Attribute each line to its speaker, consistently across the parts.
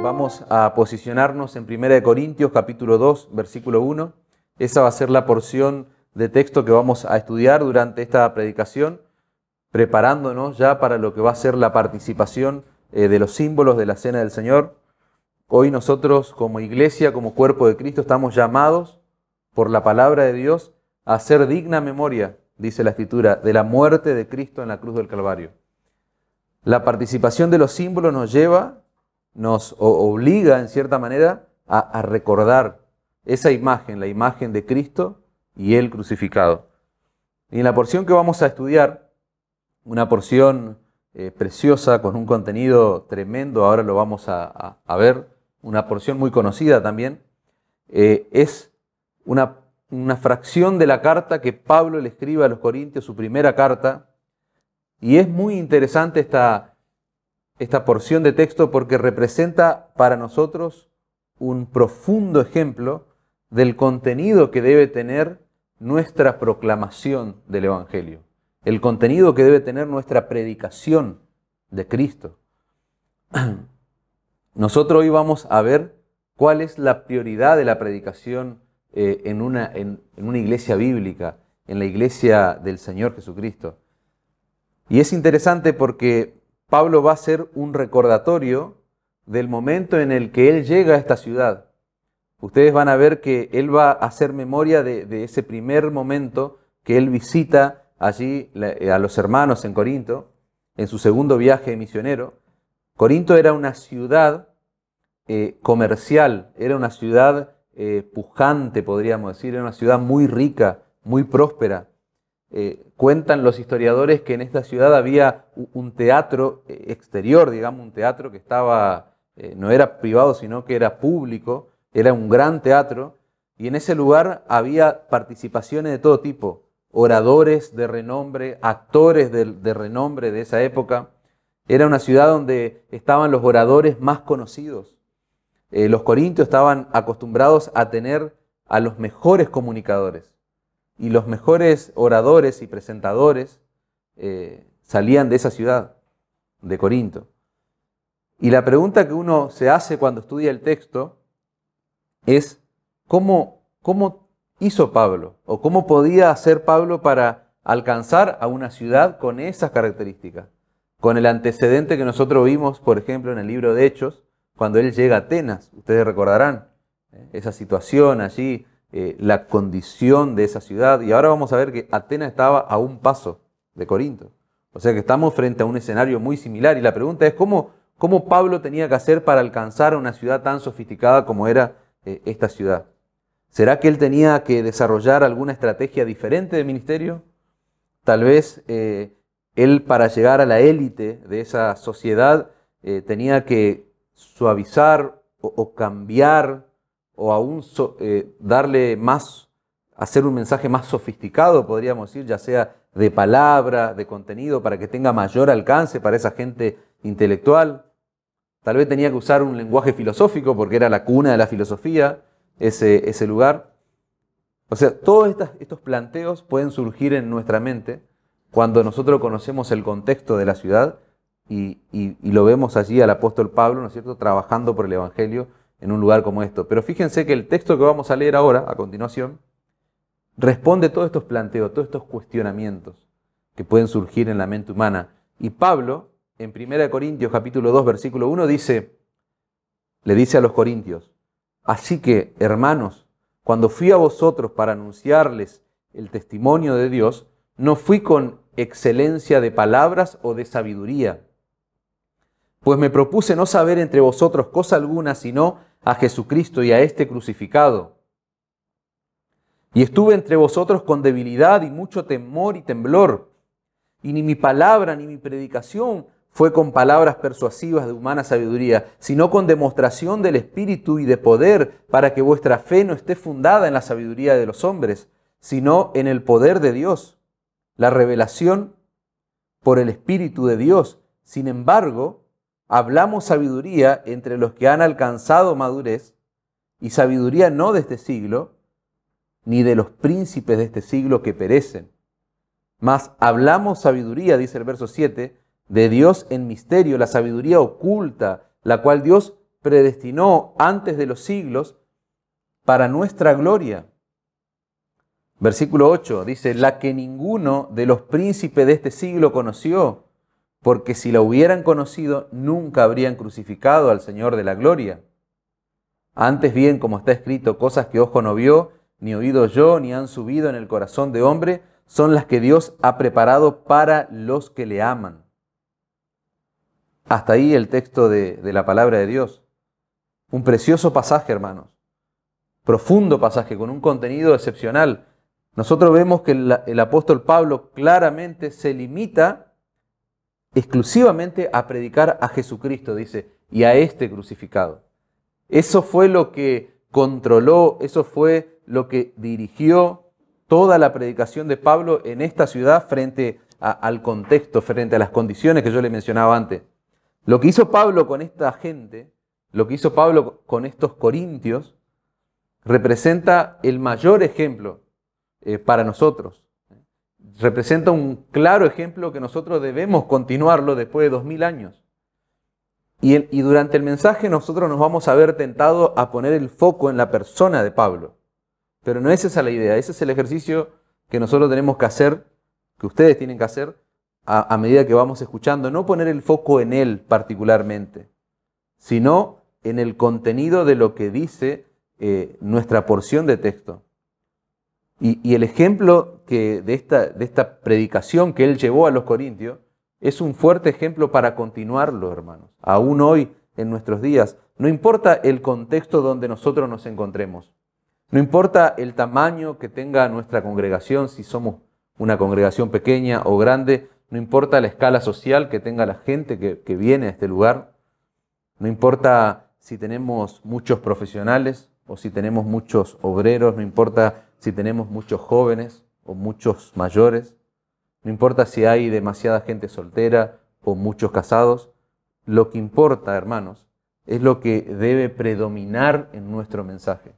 Speaker 1: Vamos a posicionarnos en 1 Corintios capítulo 2, versículo 1. Esa va a ser la porción de texto que vamos a estudiar durante esta predicación, preparándonos ya para lo que va a ser la participación de los símbolos de la Cena del Señor. Hoy nosotros como iglesia, como cuerpo de Cristo, estamos llamados por la palabra de Dios a hacer digna memoria, dice la Escritura, de la muerte de Cristo en la cruz del Calvario. La participación de los símbolos nos obliga en cierta manera a recordar esa imagen, la imagen de Cristo y Él crucificado. Y en la porción que vamos a estudiar, una porción preciosa con un contenido tremendo, ahora lo vamos a ver, una porción muy conocida también, es una fracción de la carta que Pablo le escribe a los Corintios, su primera carta, y es muy interesante esta porción de texto porque representa para nosotros un profundo ejemplo del contenido que debe tener nuestra proclamación del Evangelio, el contenido que debe tener nuestra predicación de Cristo. Nosotros hoy vamos a ver cuál es la prioridad de la predicación en una iglesia bíblica, en la iglesia del Señor Jesucristo. Y es interesante porque Pablo va a hacer un recordatorio del momento en el que él llega a esta ciudad. Ustedes van a ver que él va a hacer memoria de ese primer momento que él visita allí a los hermanos en Corinto, en su segundo viaje misionero. Corinto era una ciudad comercial, era una ciudad pujante, podríamos decir, era una ciudad muy rica, muy próspera. Cuentan los historiadores que en esta ciudad había un teatro exterior, digamos, un teatro que estaba, no era privado, sino que era público, era un gran teatro, y en ese lugar había participaciones de todo tipo, oradores de renombre, actores de renombre de esa época. Era una ciudad donde estaban los oradores más conocidos. Los corintios estaban acostumbrados a tener a los mejores comunicadores. Y los mejores oradores y presentadores salían de esa ciudad, de Corinto. Y la pregunta que uno se hace cuando estudia el texto es ¿cómo hizo Pablo? ¿O cómo podía hacer Pablo para alcanzar a una ciudad con esas características? Con el antecedente que nosotros vimos, por ejemplo, en el libro de Hechos, cuando él llega a Atenas. Ustedes recordarán esa situación allí, la condición de esa ciudad, y ahora vamos a ver que Atenas estaba a un paso de Corinto, o sea que estamos frente a un escenario muy similar, y la pregunta es ¿cómo Pablo tenía que hacer para alcanzar a una ciudad tan sofisticada como era esta ciudad? ¿Será que él tenía que desarrollar alguna estrategia diferente de ministerio? Tal vez él, para llegar a la élite de esa sociedad, tenía que suavizar o cambiar o aún darle más, hacer un mensaje más sofisticado, podríamos decir, ya sea de palabra, de contenido, para que tenga mayor alcance para esa gente intelectual. Tal vez tenía que usar un lenguaje filosófico, porque era la cuna de la filosofía, ese lugar. O sea, todos estos planteos pueden surgir en nuestra mente cuando nosotros conocemos el contexto de la ciudad y lo vemos allí al apóstol Pablo, ¿no es cierto?, trabajando por el Evangelio en un lugar como esto. Pero fíjense que el texto que vamos a leer ahora, a continuación, responde todos estos planteos, todos estos cuestionamientos que pueden surgir en la mente humana. Y Pablo, en 1 Corintios capítulo 2, versículo 1, le dice a los corintios: así que, hermanos, cuando fui a vosotros para anunciarles el testimonio de Dios, no fui con excelencia de palabras o de sabiduría, pues me propuse no saber entre vosotros cosa alguna, sino a Jesucristo y a este crucificado. Y estuve entre vosotros con debilidad y mucho temor y temblor, y ni mi palabra ni mi predicación fue con palabras persuasivas de humana sabiduría, sino con demostración del Espíritu y de poder, para que vuestra fe no esté fundada en la sabiduría de los hombres, sino en el poder de Dios, la revelación por el Espíritu de Dios. Sin embargo, hablamos sabiduría entre los que han alcanzado madurez, y sabiduría no de este siglo, ni de los príncipes de este siglo que perecen. Mas hablamos sabiduría, dice el verso 7, de Dios en misterio, la sabiduría oculta, la cual Dios predestinó antes de los siglos para nuestra gloria. Versículo 8 dice, la que ninguno de los príncipes de este siglo conoció, porque si la hubieran conocido, nunca habrían crucificado al Señor de la gloria. Antes bien, como está escrito, cosas que ojo no vio, ni oído oyó, ni han subido en el corazón de hombre, son las que Dios ha preparado para los que le aman. Hasta ahí el texto de la palabra de Dios. Un precioso pasaje, hermanos. Profundo pasaje, con un contenido excepcional. Nosotros vemos que el apóstol Pablo claramente se limita exclusivamente a predicar a Jesucristo, dice, y a este crucificado. Eso fue lo que controló, eso fue lo que dirigió toda la predicación de Pablo en esta ciudad frente al contexto, frente a las condiciones que yo le mencionaba antes. Lo que hizo Pablo con esta gente, lo que hizo Pablo con estos corintios, representa el mayor ejemplo para nosotros. Representa un claro ejemplo que nosotros debemos continuarlo después de 2000 años. Y durante el mensaje nosotros nos vamos a ver tentados a poner el foco en la persona de Pablo. Pero no es esa la idea, ese es el ejercicio que nosotros tenemos que hacer, que ustedes tienen que hacer a medida que vamos escuchando. No poner el foco en él particularmente, sino en el contenido de lo que dice nuestra porción de texto. Y el ejemplo de esta predicación que él llevó a los corintios es un fuerte ejemplo para continuarlo, hermanos. Aún hoy, en nuestros días, no importa el contexto donde nosotros nos encontremos. No importa el tamaño que tenga nuestra congregación, si somos una congregación pequeña o grande. No importa la escala social que tenga la gente que viene a este lugar. No importa si tenemos muchos profesionales o si tenemos muchos obreros. No importa si tenemos muchos jóvenes o muchos mayores. No importa si hay demasiada gente soltera o muchos casados. Lo que importa, hermanos, es lo que debe predominar en nuestro mensaje.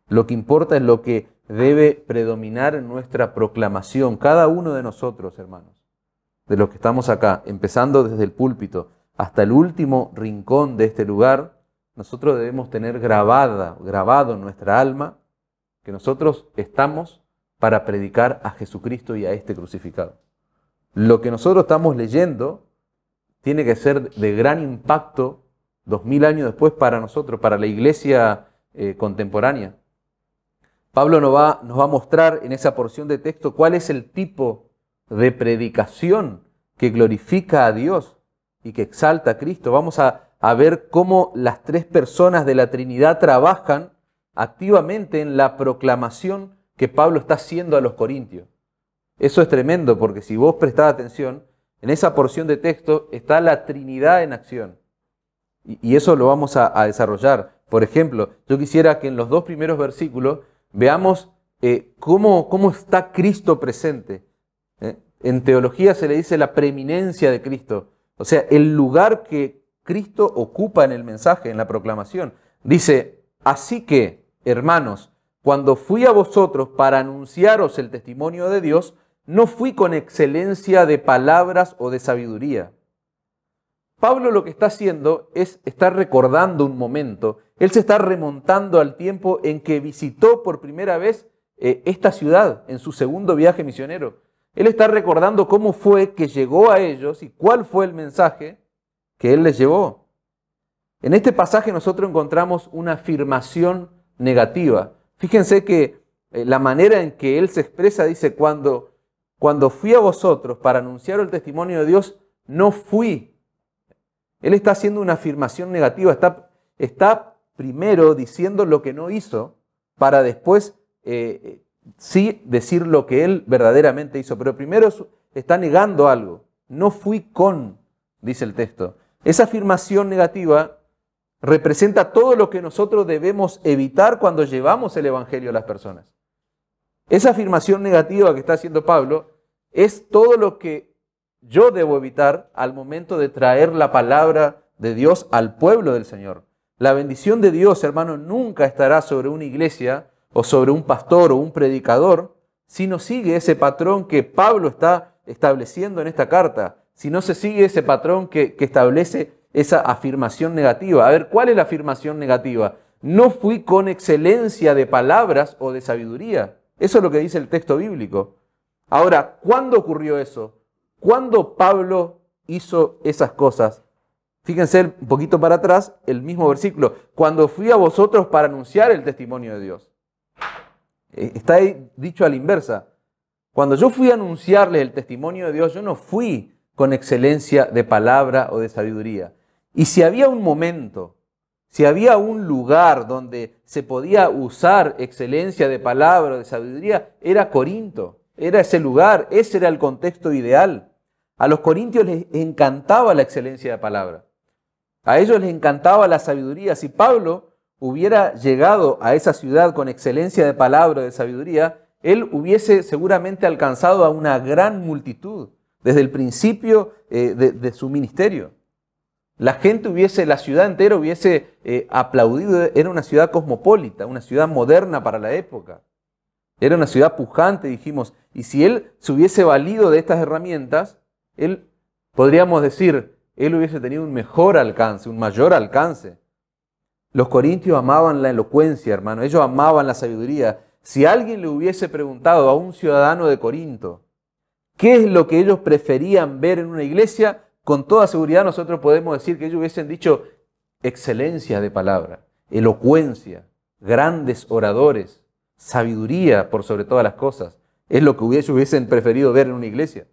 Speaker 1: Lo que importa es lo que debe predominar en nuestra proclamación. Cada uno de nosotros, hermanos, de los que estamos acá, empezando desde el púlpito hasta el último rincón de este lugar, nosotros debemos tener grabado en nuestra alma que nosotros estamos para predicar a Jesucristo y a este crucificado. Lo que nosotros estamos leyendo tiene que ser de gran impacto 2000 años después para nosotros, para la iglesia contemporánea. Pablo nos va a mostrar en esa porción de texto cuál es el tipo de predicación que glorifica a Dios y que exalta a Cristo. Vamos a ver cómo las tres personas de la Trinidad trabajan activamente en la proclamación que Pablo está haciendo a los corintios. Eso es tremendo, porque si vos prestás atención, en esa porción de texto está la Trinidad en acción. Y eso lo vamos a desarrollar. Por ejemplo, yo quisiera que en los 2 primeros versículos veamos cómo está Cristo presente. En teología se le dice la preeminencia de Cristo, o sea, el lugar que Cristo ocupa en el mensaje, en la proclamación. Dice, así que, hermanos, cuando fui a vosotros para anunciaros el testimonio de Dios, no fui con excelencia de palabras o de sabiduría. Pablo lo que está haciendo es estar recordando un momento. Él se está remontando al tiempo en que visitó por primera vez esta ciudad en su segundo viaje misionero. Él está recordando cómo fue que llegó a ellos y cuál fue el mensaje que él les llevó. En este pasaje nosotros encontramos una afirmación negativa. Fíjense que la manera en que él se expresa dice, cuando fui a vosotros para anunciar el testimonio de Dios, no fui. Él está haciendo una afirmación negativa, está primero diciendo lo que no hizo para después sí decir lo que él verdaderamente hizo. Pero primero está negando algo. No fui con, dice el texto. Esa afirmación negativa representa todo lo que nosotros debemos evitar cuando llevamos el Evangelio a las personas. Esa afirmación negativa que está haciendo Pablo es todo lo que yo debo evitar al momento de traer la palabra de Dios al pueblo del Señor. La bendición de Dios, hermano, nunca estará sobre una iglesia o sobre un pastor o un predicador si no sigue ese patrón que Pablo está estableciendo en esta carta, si no se sigue ese patrón que establece esa afirmación negativa. A ver, ¿cuál es la afirmación negativa? No fui con excelencia de palabras o de sabiduría. Eso es lo que dice el texto bíblico. Ahora, ¿cuándo ocurrió eso? ¿Cuándo Pablo hizo esas cosas? Fíjense un poquito para atrás, el mismo versículo. Cuando fui a vosotros para anunciar el testimonio de Dios. Está ahí dicho a la inversa. Cuando yo fui a anunciarles el testimonio de Dios, yo no fui con excelencia de palabra o de sabiduría. Y si había un momento, si había un lugar donde se podía usar excelencia de palabra o de sabiduría, era Corinto. Era ese lugar, ese era el contexto ideal. A los corintios les encantaba la excelencia de palabra. A ellos les encantaba la sabiduría. Si Pablo hubiera llegado a esa ciudad con excelencia de palabra o de sabiduría, él hubiese seguramente alcanzado a una gran multitud desde el principio de su ministerio. La ciudad entera hubiese aplaudido. Era una ciudad cosmopolita, una ciudad moderna para la época. Era una ciudad pujante, dijimos. Y si él se hubiese valido de estas herramientas, podríamos decir, él hubiese tenido un mejor alcance, un mayor alcance. Los corintios amaban la elocuencia, hermano. Ellos amaban la sabiduría. Si alguien le hubiese preguntado a un ciudadano de Corinto, ¿qué es lo que ellos preferían ver en una iglesia? Con toda seguridad nosotros podemos decir que ellos hubiesen dicho excelencia de palabra, elocuencia, grandes oradores, sabiduría por sobre todas las cosas. Es lo que ellos hubiesen preferido ver en una iglesia.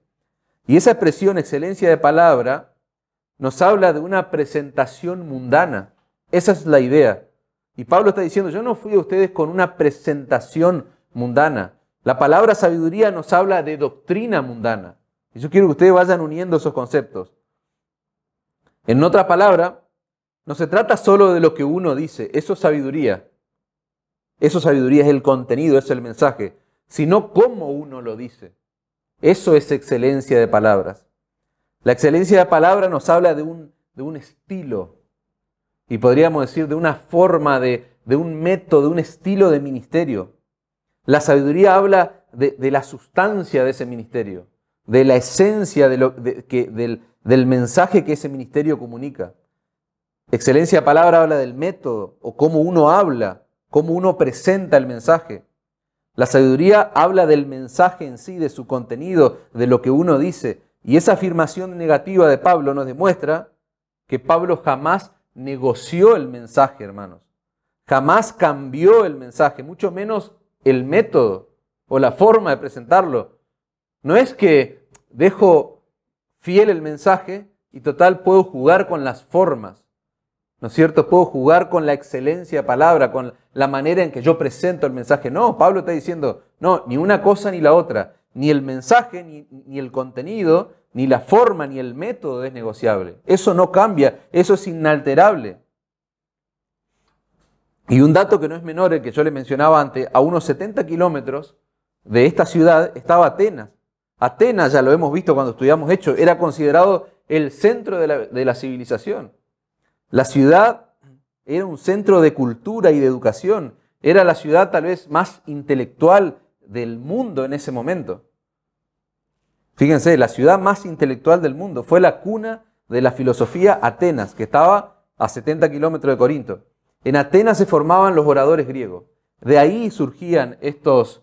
Speaker 1: Y esa expresión, excelencia de palabra, nos habla de una presentación mundana. Esa es la idea. Y Pablo está diciendo, yo no fui a ustedes con una presentación mundana. La palabra sabiduría nos habla de doctrina mundana. Y yo quiero que ustedes vayan uniendo esos conceptos. En otra palabra, no se trata solo de lo que uno dice, eso es sabiduría. Eso sabiduría es el contenido, es el mensaje, sino cómo uno lo dice. Eso es excelencia de palabras. La excelencia de palabra nos habla de un estilo, y podríamos decir de una forma, de un método, de un estilo de ministerio. La sabiduría habla de la sustancia de ese ministerio, de la esencia del mensaje que ese ministerio comunica. Excelencia de palabra habla del método, o cómo uno habla, cómo uno presenta el mensaje. La sabiduría habla del mensaje en sí, de su contenido, de lo que uno dice. Y esa afirmación negativa de Pablo nos demuestra que Pablo jamás negoció el mensaje, hermanos. Jamás cambió el mensaje, mucho menos el método o la forma de presentarlo. No es que dejo fiel el mensaje y total puedo jugar con las formas. ¿No es cierto? Puedo jugar con la excelencia de palabra, con la manera en que yo presento el mensaje. No, Pablo está diciendo, no, ni una cosa ni la otra. Ni el mensaje, ni el contenido, ni la forma, ni el método es negociable. Eso no cambia, eso es inalterable. Y un dato que no es menor, el que yo le mencionaba antes, a unos 70 kilómetros de esta ciudad estaba Atenas. Atenas, ya lo hemos visto cuando estudiamos Hechos, era considerado el centro de la civilización. La ciudad era un centro de cultura y de educación. Era la ciudad tal vez más intelectual del mundo en ese momento. Fíjense, la ciudad más intelectual del mundo. Fue la cuna de la filosofía Atenas, que estaba a 70 kilómetros de Corinto. En Atenas se formaban los oradores griegos. De ahí surgían estos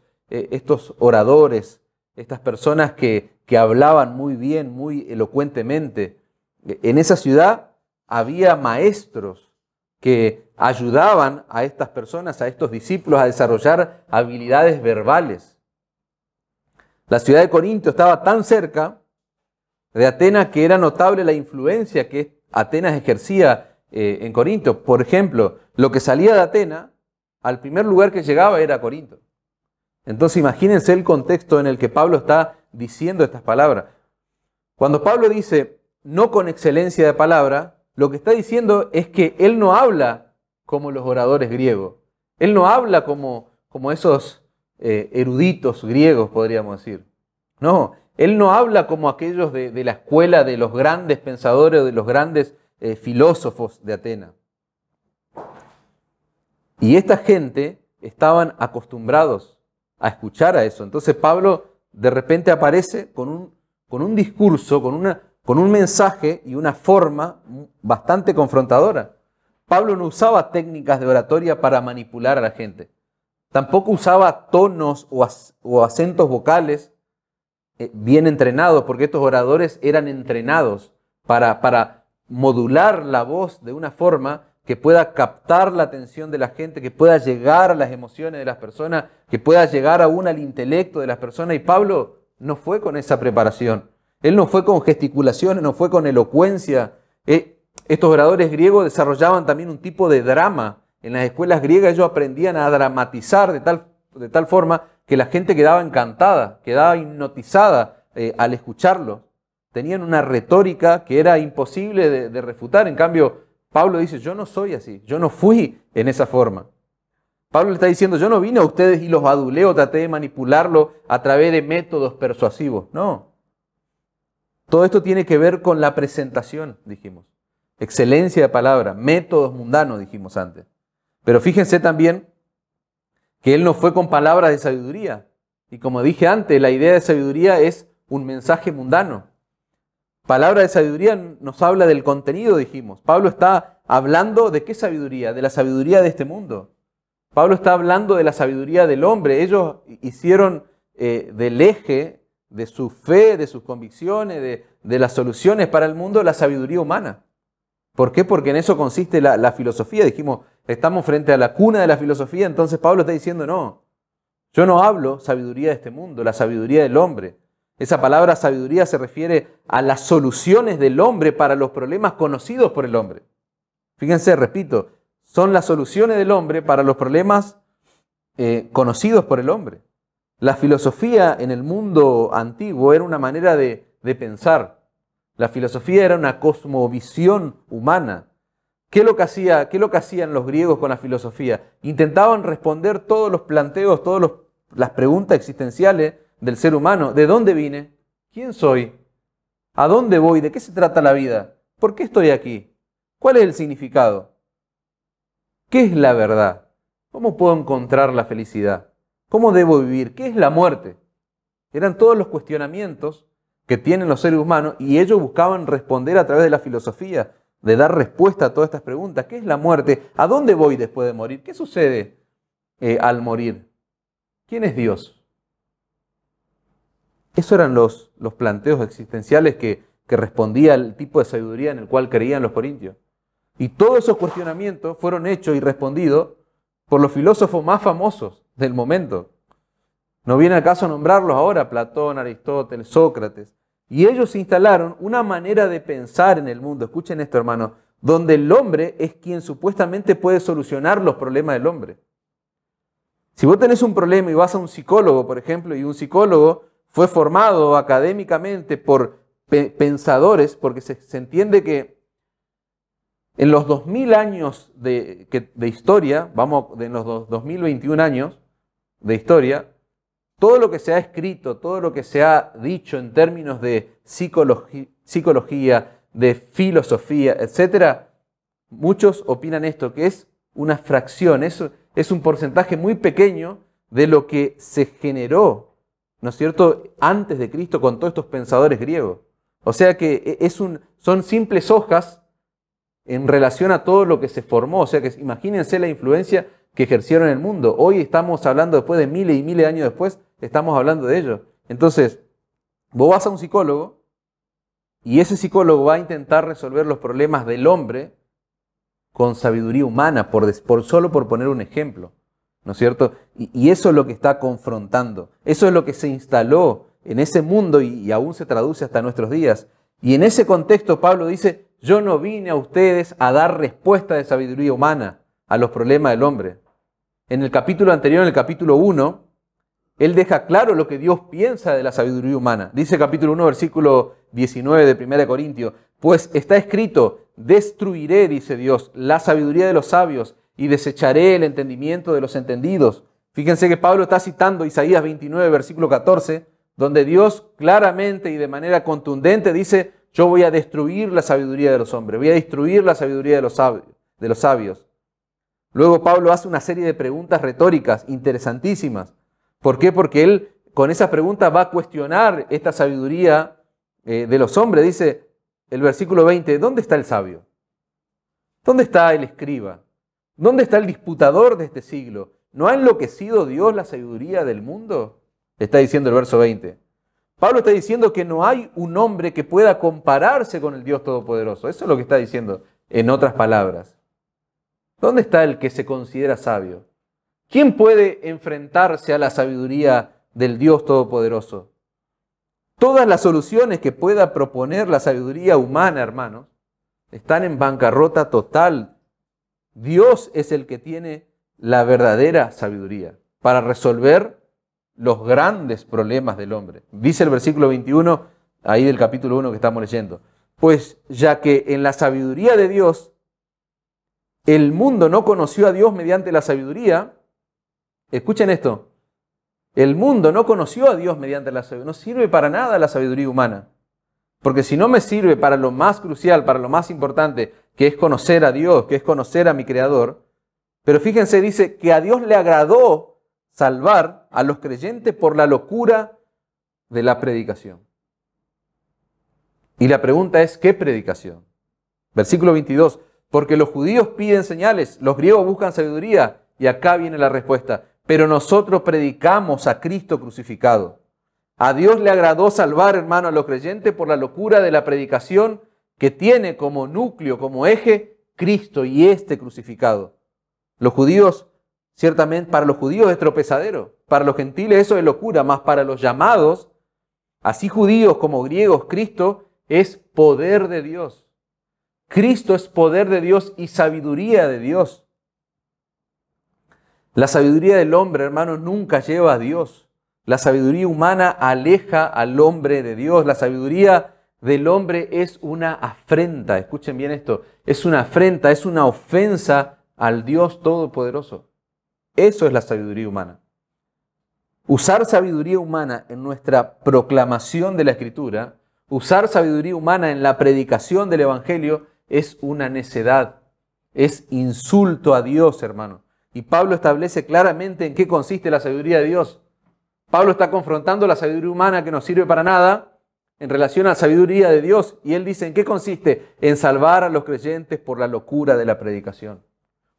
Speaker 1: oradores, estas personas que hablaban muy bien, muy elocuentemente. En esa ciudad había maestros que ayudaban a estas personas, a estos discípulos, a desarrollar habilidades verbales. La ciudad de Corinto estaba tan cerca de Atenas que era notable la influencia que Atenas ejercía en Corinto. Por ejemplo, lo que salía de Atenas, al primer lugar que llegaba era Corinto. Entonces imagínense el contexto en el que Pablo está diciendo estas palabras. Cuando Pablo dice, no con excelencia de palabra, lo que está diciendo es que él no habla como los oradores griegos. Él no habla como esos eruditos griegos, podríamos decir. No, él no habla como aquellos de la escuela de los grandes pensadores o de los grandes filósofos de Atenas. Y esta gente estaban acostumbrados a escuchar a eso. Entonces Pablo de repente aparece con un discurso, con con un mensaje y una forma bastante confrontadora. Pablo no usaba técnicas de oratoria para manipular a la gente. Tampoco usaba tonos o acentos vocales bien entrenados, porque estos oradores eran entrenados para modular la voz de una forma que pueda captar la atención de la gente, que pueda llegar a las emociones de las personas, que pueda llegar aún al intelecto de las personas. Y Pablo no fue con esa preparación. Él no fue con gesticulaciones, no fue con elocuencia. Estos oradores griegos desarrollaban también un tipo de drama. En las escuelas griegas ellos aprendían a dramatizar de tal forma que la gente quedaba encantada, quedaba hipnotizada al escucharlo. Tenían una retórica que era imposible de refutar. En cambio, Pablo dice, yo no soy así, yo no fui en esa forma. Pablo le está diciendo, yo no vine a ustedes y los adulé o traté de manipularlo a través de métodos persuasivos. No. Todo esto tiene que ver con la presentación, dijimos. Excelencia de palabra, métodos mundanos, dijimos antes. Pero fíjense también que él no fue con palabras de sabiduría. Y como dije antes, la idea de sabiduría es un mensaje mundano. Palabra de sabiduría nos habla del contenido, dijimos. Pablo está hablando de qué sabiduría, de la sabiduría de este mundo. Pablo está hablando de la sabiduría del hombre. Ellos hicieron del eje de su fe, de sus convicciones, de las soluciones para el mundo, la sabiduría humana. ¿Por qué? Porque en eso consiste la filosofía. Dijimos, estamos frente a la cuna de la filosofía, entonces Pablo está diciendo, no, yo no hablo sabiduría de este mundo, la sabiduría del hombre. Esa palabra sabiduría se refiere a las soluciones del hombre para los problemas conocidos por el hombre. Fíjense, repito, son las soluciones del hombre para los problemas conocidos por el hombre. La filosofía en el mundo antiguo era una manera de pensar. La filosofía era una cosmovisión humana. ¿Qué es lo que hacían los griegos con la filosofía? Intentaban responder todos los planteos, todas las preguntas existenciales del ser humano. ¿De dónde vine? ¿Quién soy? ¿A dónde voy? ¿De qué se trata la vida? ¿Por qué estoy aquí? ¿Cuál es el significado? ¿Qué es la verdad? ¿Cómo puedo encontrar la felicidad? ¿Cómo debo vivir? ¿Qué es la muerte? Eran todos los cuestionamientos que tienen los seres humanos y ellos buscaban responder a través de la filosofía, de dar respuesta a todas estas preguntas. ¿Qué es la muerte? ¿A dónde voy después de morir? ¿Qué sucede al morir? ¿Quién es Dios? Esos eran los planteos existenciales que respondía al tipo de sabiduría en el cual creían los corintios. Y todos esos cuestionamientos fueron hechos y respondidos por los filósofos más famosos del momento. No viene al caso nombrarlos ahora, Platón, Aristóteles, Sócrates. Y ellos instalaron una manera de pensar en el mundo, escuchen esto hermanos, donde el hombre es quien supuestamente puede solucionar los problemas del hombre. Si vos tenés un problema y vas a un psicólogo, por ejemplo, y un psicólogo fue formado académicamente por pensadores, porque se entiende que en los 2000 años de historia, en los 2021 años de historia, todo lo que se ha escrito, todo lo que se ha dicho en términos de psicología, de filosofía, etc., muchos opinan esto, que es una fracción, es un porcentaje muy pequeño de lo que se generó, ¿no es cierto?, antes de Cristo con todos estos pensadores griegos. O sea que son simples hojas en relación a todo lo que se formó. O sea que imagínense la influencia que ejercieron en el mundo. Hoy estamos hablando, después de miles y miles de años después, estamos hablando de ellos. Entonces, vos vas a un psicólogo y ese psicólogo va a intentar resolver los problemas del hombre con sabiduría humana, solo por poner un ejemplo, ¿no es cierto? Y eso es lo que está confrontando. Eso es lo que se instaló en ese mundo y aún se traduce hasta nuestros días. Y en ese contexto Pablo dice, yo no vine a ustedes a dar respuesta de sabiduría humana a los problemas del hombre. En el capítulo anterior, en el capítulo 1, él deja claro lo que Dios piensa de la sabiduría humana. Dice capítulo 1, versículo 19 de 1 Corintios, pues está escrito, destruiré, dice Dios, la sabiduría de los sabios y desecharé el entendimiento de los entendidos. Fíjense que Pablo está citando Isaías 29, versículo 14, donde Dios claramente y de manera contundente dice, yo voy a destruir la sabiduría de los hombres, voy a destruir la sabiduría de los sabios. Luego Pablo hace una serie de preguntas retóricas interesantísimas. ¿Por qué? Porque él con esas preguntas va a cuestionar esta sabiduría de los hombres. Dice, el versículo 20, ¿dónde está el sabio? ¿Dónde está el escriba? ¿Dónde está el disputador de este siglo? ¿No ha enloquecido Dios la sabiduría del mundo? Está diciendo el verso 20. Pablo está diciendo que no hay un hombre que pueda compararse con el Dios Todopoderoso. Eso es lo que está diciendo en otras palabras. ¿Dónde está el que se considera sabio? ¿Quién puede enfrentarse a la sabiduría del Dios Todopoderoso? Todas las soluciones que pueda proponer la sabiduría humana, hermanos, están en bancarrota total. Dios es el que tiene la verdadera sabiduría para resolver los grandes problemas del hombre. Dice el versículo 21, ahí del capítulo 1 que estamos leyendo. Pues ya que en la sabiduría de Dios, el mundo no conoció a Dios mediante la sabiduría. Escuchen esto. El mundo no conoció a Dios mediante la sabiduría. No sirve para nada la sabiduría humana. Porque si no me sirve para lo más crucial, para lo más importante, que es conocer a Dios, que es conocer a mi Creador. Pero fíjense, dice que a Dios le agradó salvar a los creyentes por la locura de la predicación. Y la pregunta es, ¿qué predicación? Versículo 22, porque los judíos piden señales, los griegos buscan sabiduría, y acá viene la respuesta, pero nosotros predicamos a Cristo crucificado. A Dios le agradó salvar, hermano, a los creyentes por la locura de la predicación que tiene como núcleo, como eje, Cristo y este crucificado. Los judíos, ciertamente para los judíos es tropezadero, para los gentiles eso es locura, mas para los llamados, así judíos como griegos, Cristo es poder de Dios. Cristo es poder de Dios y sabiduría de Dios. La sabiduría del hombre, hermanos, nunca lleva a Dios. La sabiduría humana aleja al hombre de Dios. La sabiduría del hombre es una afrenta. Escuchen bien esto. Es una afrenta, es una ofensa al Dios Todopoderoso. Eso es la sabiduría humana. Usar sabiduría humana en nuestra proclamación de la Escritura, usar sabiduría humana en la predicación del Evangelio es una necedad, es insulto a Dios, hermano. Y Pablo establece claramente en qué consiste la sabiduría de Dios. Pablo está confrontando la sabiduría humana que no sirve para nada en relación a la sabiduría de Dios. Y él dice, ¿en qué consiste? En salvar a los creyentes por la locura de la predicación.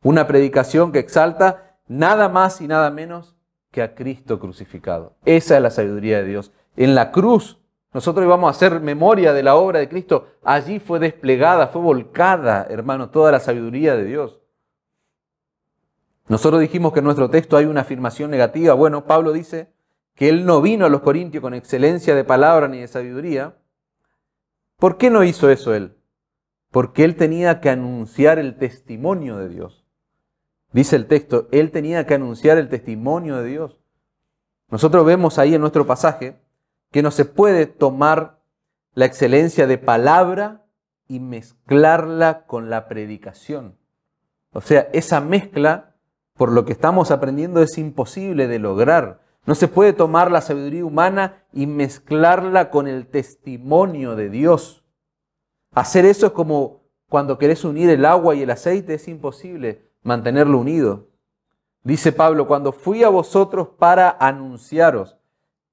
Speaker 1: Una predicación que exalta nada más y nada menos que a Cristo crucificado. Esa es la sabiduría de Dios. En la cruz, nosotros íbamos a hacer memoria de la obra de Cristo. Allí fue desplegada, fue volcada, hermano, toda la sabiduría de Dios. Nosotros dijimos que en nuestro texto hay una afirmación negativa. Bueno, Pablo dice que él no vino a los Corintios con excelencia de palabra ni de sabiduría. ¿Por qué no hizo eso él? Porque él tenía que anunciar el testimonio de Dios. Dice el texto, él tenía que anunciar el testimonio de Dios. Nosotros vemos ahí en nuestro pasaje que no se puede tomar la excelencia de palabra y mezclarla con la predicación. O sea, esa mezcla, por lo que estamos aprendiendo, es imposible de lograr. No se puede tomar la sabiduría humana y mezclarla con el testimonio de Dios. Hacer eso es como cuando querés unir el agua y el aceite, es imposible mantenerlo unido. Dice Pablo, cuando fui a vosotros para anunciaros.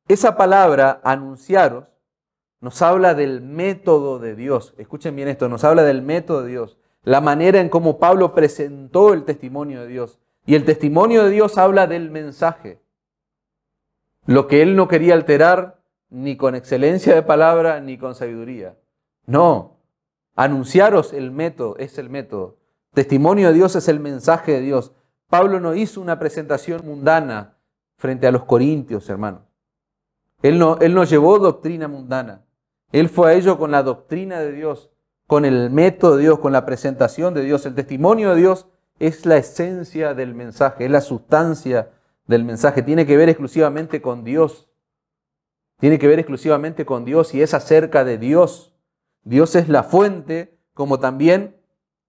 Speaker 1: Esa palabra, anunciaros, nos habla del método de Dios. Escuchen bien esto, nos habla del método de Dios. La manera en cómo Pablo presentó el testimonio de Dios. Y el testimonio de Dios habla del mensaje. Lo que él no quería alterar ni con excelencia de palabra ni con sabiduría. No, anunciaros el método, es el método. Testimonio de Dios es el mensaje de Dios. Pablo no hizo una presentación mundana frente a los corintios, hermano. Él no llevó doctrina mundana. Él fue a ello con la doctrina de Dios, con el método de Dios, con la presentación de Dios. El testimonio de Dios es la esencia del mensaje, es la sustancia del mensaje. Tiene que ver exclusivamente con Dios. Tiene que ver exclusivamente con Dios y es acerca de Dios. Dios es la fuente, como también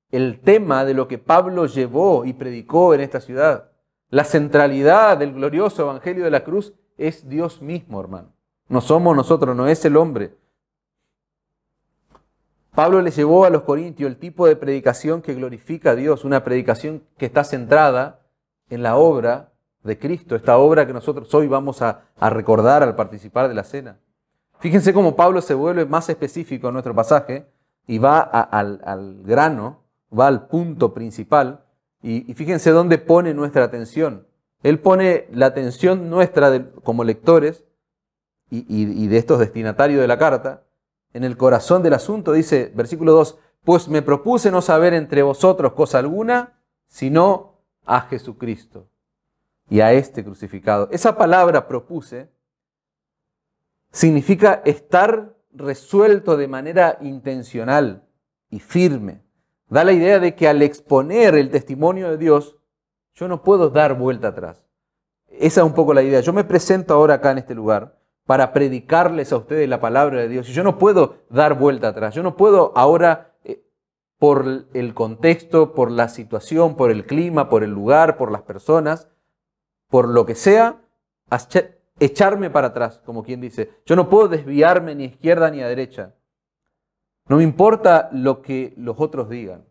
Speaker 1: el tema de lo que Pablo llevó y predicó en esta ciudad. La centralidad del glorioso evangelio de la cruz es Dios mismo, hermano. No somos nosotros, no es el hombre. Pablo le llevó a los corintios el tipo de predicación que glorifica a Dios, una predicación que está centrada en la obra de Cristo, esta obra que nosotros hoy vamos a recordar al participar de la cena. Fíjense cómo Pablo se vuelve más específico en nuestro pasaje. y va al grano, va al punto principal. Y fíjense dónde pone nuestra atención. Él pone la atención nuestra como lectores y de estos destinatarios de la carta en el corazón del asunto. Dice, versículo 2, pues me propuse no saber entre vosotros cosa alguna, sino a Jesucristo y a este crucificado. Esa palabra propuse significa estar resuelto de manera intencional y firme. Da la idea de que al exponer el testimonio de Dios, yo no puedo dar vuelta atrás. Esa es un poco la idea. Yo me presento ahora acá en este lugar para predicarles a ustedes la palabra de Dios. Y yo no puedo dar vuelta atrás. Yo no puedo ahora, por el contexto, por la situación, por el clima, por el lugar, por las personas, por lo que sea, echarme para atrás, como quien dice. Yo no puedo desviarme ni a izquierda ni a derecha. No me importa lo que los otros digan.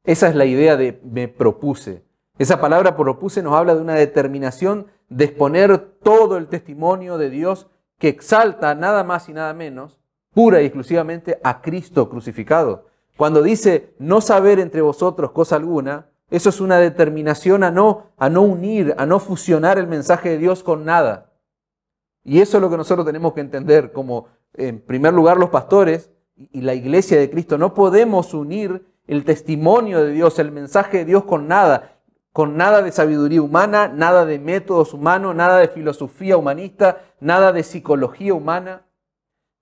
Speaker 1: Esa es la idea de me propuse. Esa palabra propuse nos habla de una determinación de exponer todo el testimonio de Dios que exalta nada más y nada menos, pura y exclusivamente a Cristo crucificado. Cuando dice no saber entre vosotros cosa alguna, eso es una determinación a no unir, a no fusionar el mensaje de Dios con nada. Y eso es lo que nosotros tenemos que entender como, en primer lugar, los pastores y la iglesia de Cristo. No podemos unir el testimonio de Dios, el mensaje de Dios con nada de sabiduría humana, nada de métodos humanos, nada de filosofía humanista, nada de psicología humana,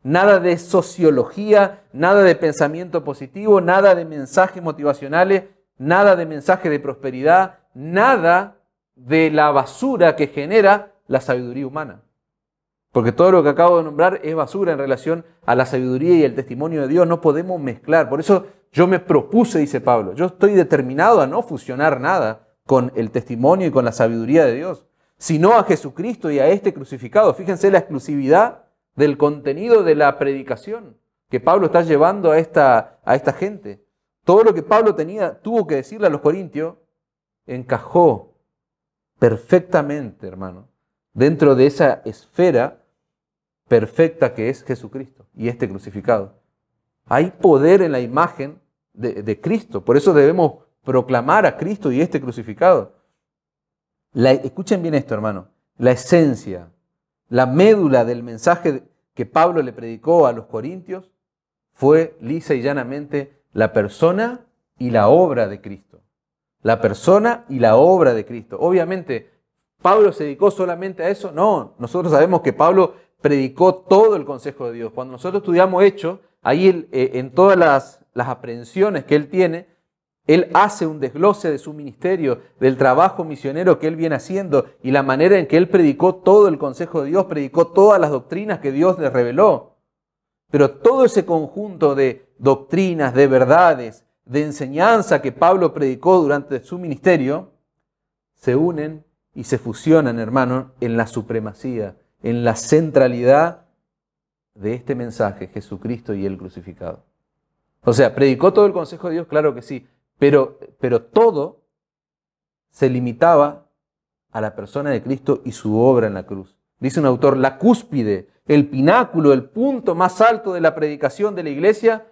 Speaker 1: nada de sociología, nada de pensamiento positivo, nada de mensajes motivacionales, nada de mensaje de prosperidad, nada de la basura que genera la sabiduría humana. Porque todo lo que acabo de nombrar es basura en relación a la sabiduría y el testimonio de Dios. No podemos mezclar. Por eso yo me propuse, dice Pablo, yo estoy determinado a no fusionar nada con el testimonio y con la sabiduría de Dios, sino a Jesucristo y a este crucificado. Fíjense la exclusividad del contenido de la predicación que Pablo está llevando a esta gente. Todo lo que Pablo tuvo que decirle a los corintios, encajó perfectamente, hermano, dentro de esa esfera perfecta que es Jesucristo y este crucificado. Hay poder en la imagen de Cristo, por eso debemos proclamar a Cristo y este crucificado. Escuchen bien esto, hermano, la esencia, la médula del mensaje que Pablo le predicó a los corintios fue lisa y llanamente la persona y la obra de Cristo. La persona y la obra de Cristo. Obviamente, ¿Pablo se dedicó solamente a eso? No, nosotros sabemos que Pablo predicó todo el consejo de Dios. Cuando nosotros estudiamos Hechos, ahí en todas las aprehensiones que él tiene, él hace un desglose de su ministerio, del trabajo misionero que él viene haciendo y la manera en que él predicó todo el consejo de Dios, predicó todas las doctrinas que Dios le reveló. Pero todo ese conjunto de doctrinas, de verdades, de enseñanza que Pablo predicó durante su ministerio, se unen y se fusionan, hermano, en la supremacía, en la centralidad de este mensaje, Jesucristo y el crucificado. O sea, ¿predicó todo el consejo de Dios? Claro que sí, pero todo se limitaba a la persona de Cristo y su obra en la cruz. Dice un autor, la cúspide, el pináculo, el punto más alto de la predicación de la iglesia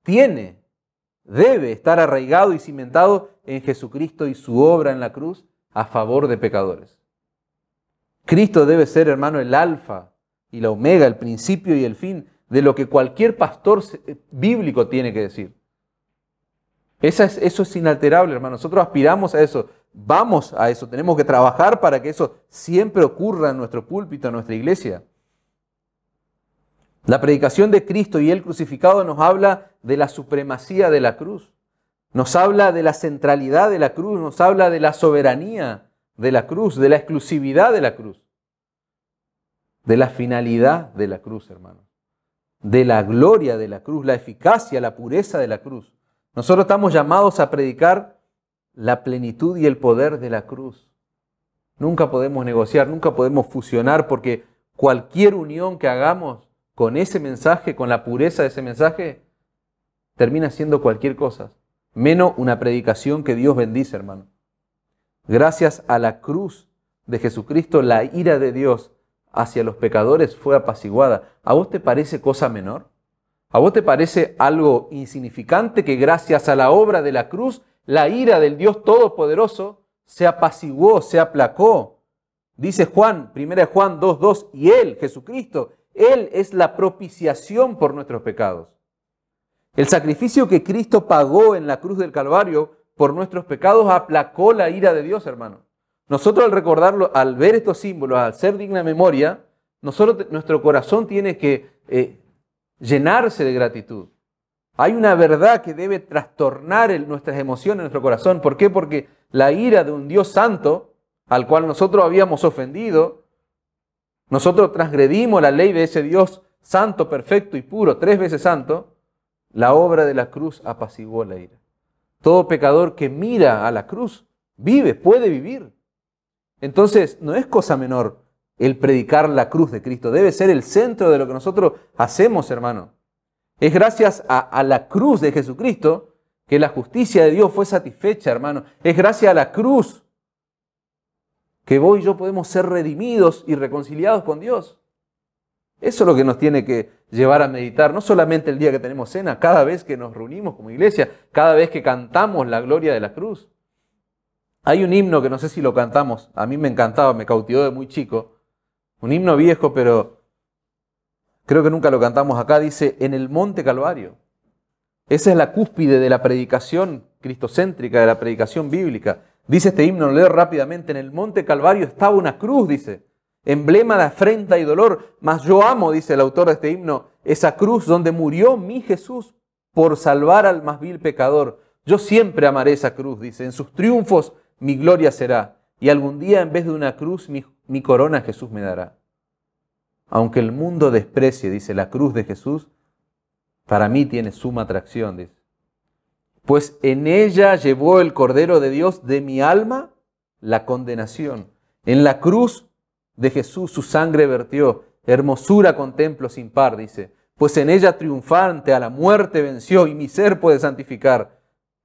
Speaker 1: debe estar arraigado y cimentado en Jesucristo y su obra en la cruz a favor de pecadores. Cristo debe ser, hermano, el alfa y la omega, el principio y el fin de lo que cualquier pastor bíblico tiene que decir. Eso es inalterable, hermano. Nosotros aspiramos a eso, vamos a eso, tenemos que trabajar para que eso siempre ocurra en nuestro púlpito, en nuestra iglesia. La predicación de Cristo y el crucificado nos habla de la supremacía de la cruz, nos habla de la centralidad de la cruz, nos habla de la soberanía de la cruz, de la exclusividad de la cruz, de la finalidad de la cruz, hermano, de la gloria de la cruz, la eficacia, la pureza de la cruz. Nosotros estamos llamados a predicar la plenitud y el poder de la cruz. Nunca podemos negociar, nunca podemos fusionar, porque cualquier unión que hagamos con ese mensaje, con la pureza de ese mensaje, termina siendo cualquier cosa, menos una predicación que Dios bendice, hermano. Gracias a la cruz de Jesucristo, la ira de Dios hacia los pecadores fue apaciguada. ¿A vos te parece cosa menor? ¿A vos te parece algo insignificante que gracias a la obra de la cruz, la ira del Dios Todopoderoso se apaciguó, se aplacó? Dice Juan, 1 Juan 2:2, y Él, Jesucristo, Él es la propiciación por nuestros pecados. El sacrificio que Cristo pagó en la cruz del Calvario por nuestros pecados aplacó la ira de Dios, hermano. Nosotros al recordarlo, al ver estos símbolos, al ser digna memoria, nuestro corazón tiene que llenarse de gratitud. Hay una verdad que debe trastornar nuestras emociones en nuestro corazón. ¿Por qué? Porque la ira de un Dios santo, al cual nosotros habíamos ofendido, nosotros transgredimos la ley de ese Dios santo, perfecto y puro, 3 veces santo, la obra de la cruz apaciguó la ira. Todo pecador que mira a la cruz vive, puede vivir. Entonces, no es cosa menor el predicar la cruz de Cristo. Debe ser el centro de lo que nosotros hacemos, hermano. Es gracias a la cruz de Jesucristo que la justicia de Dios fue satisfecha, hermano. Es gracias a la cruz que vos y yo podemos ser redimidos y reconciliados con Dios. Eso es lo que nos tiene que llevar a meditar, no solamente el día que tenemos cena, cada vez que nos reunimos como iglesia, cada vez que cantamos la gloria de la cruz. Hay un himno que no sé si lo cantamos, a mí me encantaba, me cautivó de muy chico, un himno viejo, pero creo que nunca lo cantamos acá, dice, en el monte Calvario. Esa es la cúspide de la predicación cristocéntrica, de la predicación bíblica. Dice este himno, lo leo rápidamente, en el monte Calvario estaba una cruz, dice, emblema de afrenta y dolor, mas yo amo, dice el autor de este himno, esa cruz donde murió mi Jesús por salvar al más vil pecador. Yo siempre amaré esa cruz, dice, en sus triunfos mi gloria será, y algún día en vez de una cruz mi corona Jesús me dará. Aunque el mundo desprecie, dice, la cruz de Jesús, para mí tiene suma atracción, dice. Pues en ella llevó el Cordero de Dios de mi alma la condenación. En la cruz de Jesús su sangre vertió, hermosura contemplo sin par, dice. Pues en ella triunfante a la muerte venció y mi ser puede santificar.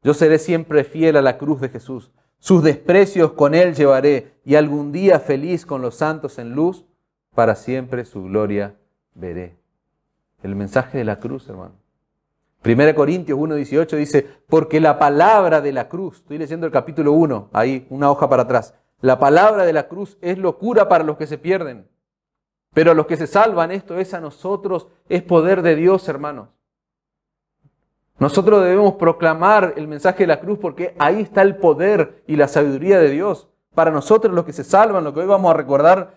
Speaker 1: Yo seré siempre fiel a la cruz de Jesús. Sus desprecios con él llevaré y algún día feliz con los santos en luz, para siempre su gloria veré. El mensaje de la cruz, hermano. 1 Corintios 1:18 dice, porque la palabra de la cruz, estoy leyendo el capítulo 1, ahí una hoja para atrás, la palabra de la cruz es locura para los que se pierden, pero a los que se salvan, esto es a nosotros, es poder de Dios, hermanos. Nosotros debemos proclamar el mensaje de la cruz porque ahí está el poder y la sabiduría de Dios. Para nosotros los que se salvan, lo que hoy vamos a recordar,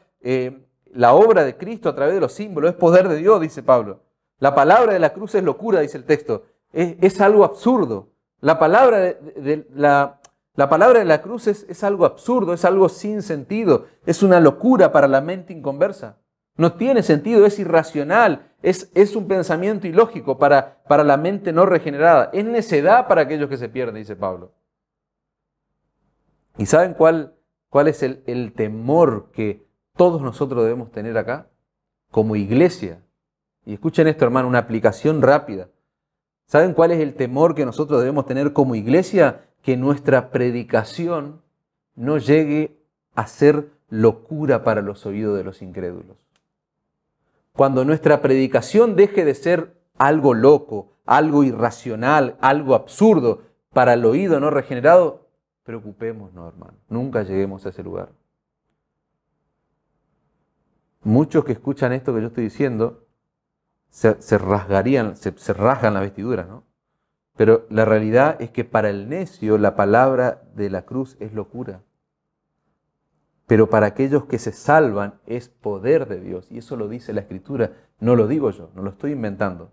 Speaker 1: la obra de Cristo a través de los símbolos, es poder de Dios, dice Pablo. La palabra de la cruz es locura, dice el texto. Es algo absurdo. La palabra de la cruz es algo absurdo, es algo sin sentido. Es una locura para la mente inconversa. No tiene sentido, es irracional, es un pensamiento ilógico para la mente no regenerada. Es necedad para aquellos que se pierden, dice Pablo. ¿Y saben cuál es el temor que todos nosotros debemos tener acá? Como iglesia. Y escuchen esto, hermano, una aplicación rápida. ¿Saben cuál es el temor que nosotros debemos tener como iglesia? Que nuestra predicación no llegue a ser locura para los oídos de los incrédulos. Cuando nuestra predicación deje de ser algo loco, algo irracional, algo absurdo para el oído no regenerado, preocupémonos, hermano. Nunca lleguemos a ese lugar. Muchos que escuchan esto que yo estoy diciendo se rasgarían, se rasgan las vestiduras, ¿no? Pero la realidad es que para el necio la palabra de la cruz es locura. Pero para aquellos que se salvan es poder de Dios. Y eso lo dice la Escritura, no lo digo yo, no lo estoy inventando.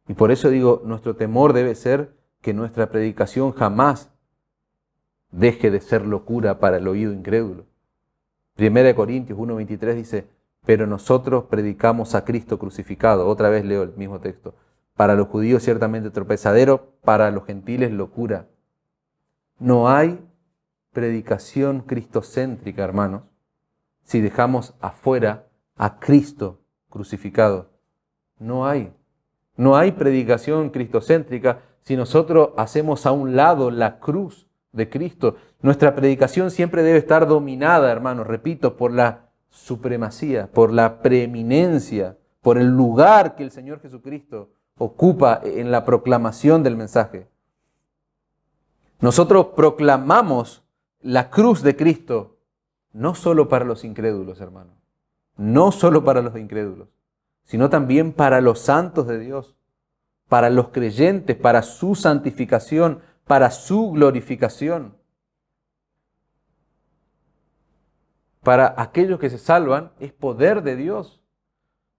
Speaker 1: Y por eso digo, nuestro temor debe ser que nuestra predicación jamás deje de ser locura para el oído incrédulo. 1 Corintios 1:23 dice, pero nosotros predicamos a Cristo crucificado. Otra vez leo el mismo texto. Para los judíos ciertamente tropezadero, para los gentiles locura. No hay predicación cristocéntrica, hermanos, si dejamos afuera a Cristo crucificado. No hay predicación cristocéntrica si nosotros hacemos a un lado la cruz de Cristo. Nuestra predicación siempre debe estar dominada, hermanos, repito, por la supremacía, por la preeminencia, por el lugar que el Señor Jesucristo ocupa en la proclamación del mensaje. Nosotros proclamamos la cruz de Cristo no solo para los incrédulos, hermanos, no solo para los incrédulos, sino también para los santos de Dios, para los creyentes, para su santificación, para su glorificación. Para aquellos que se salvan es poder de Dios.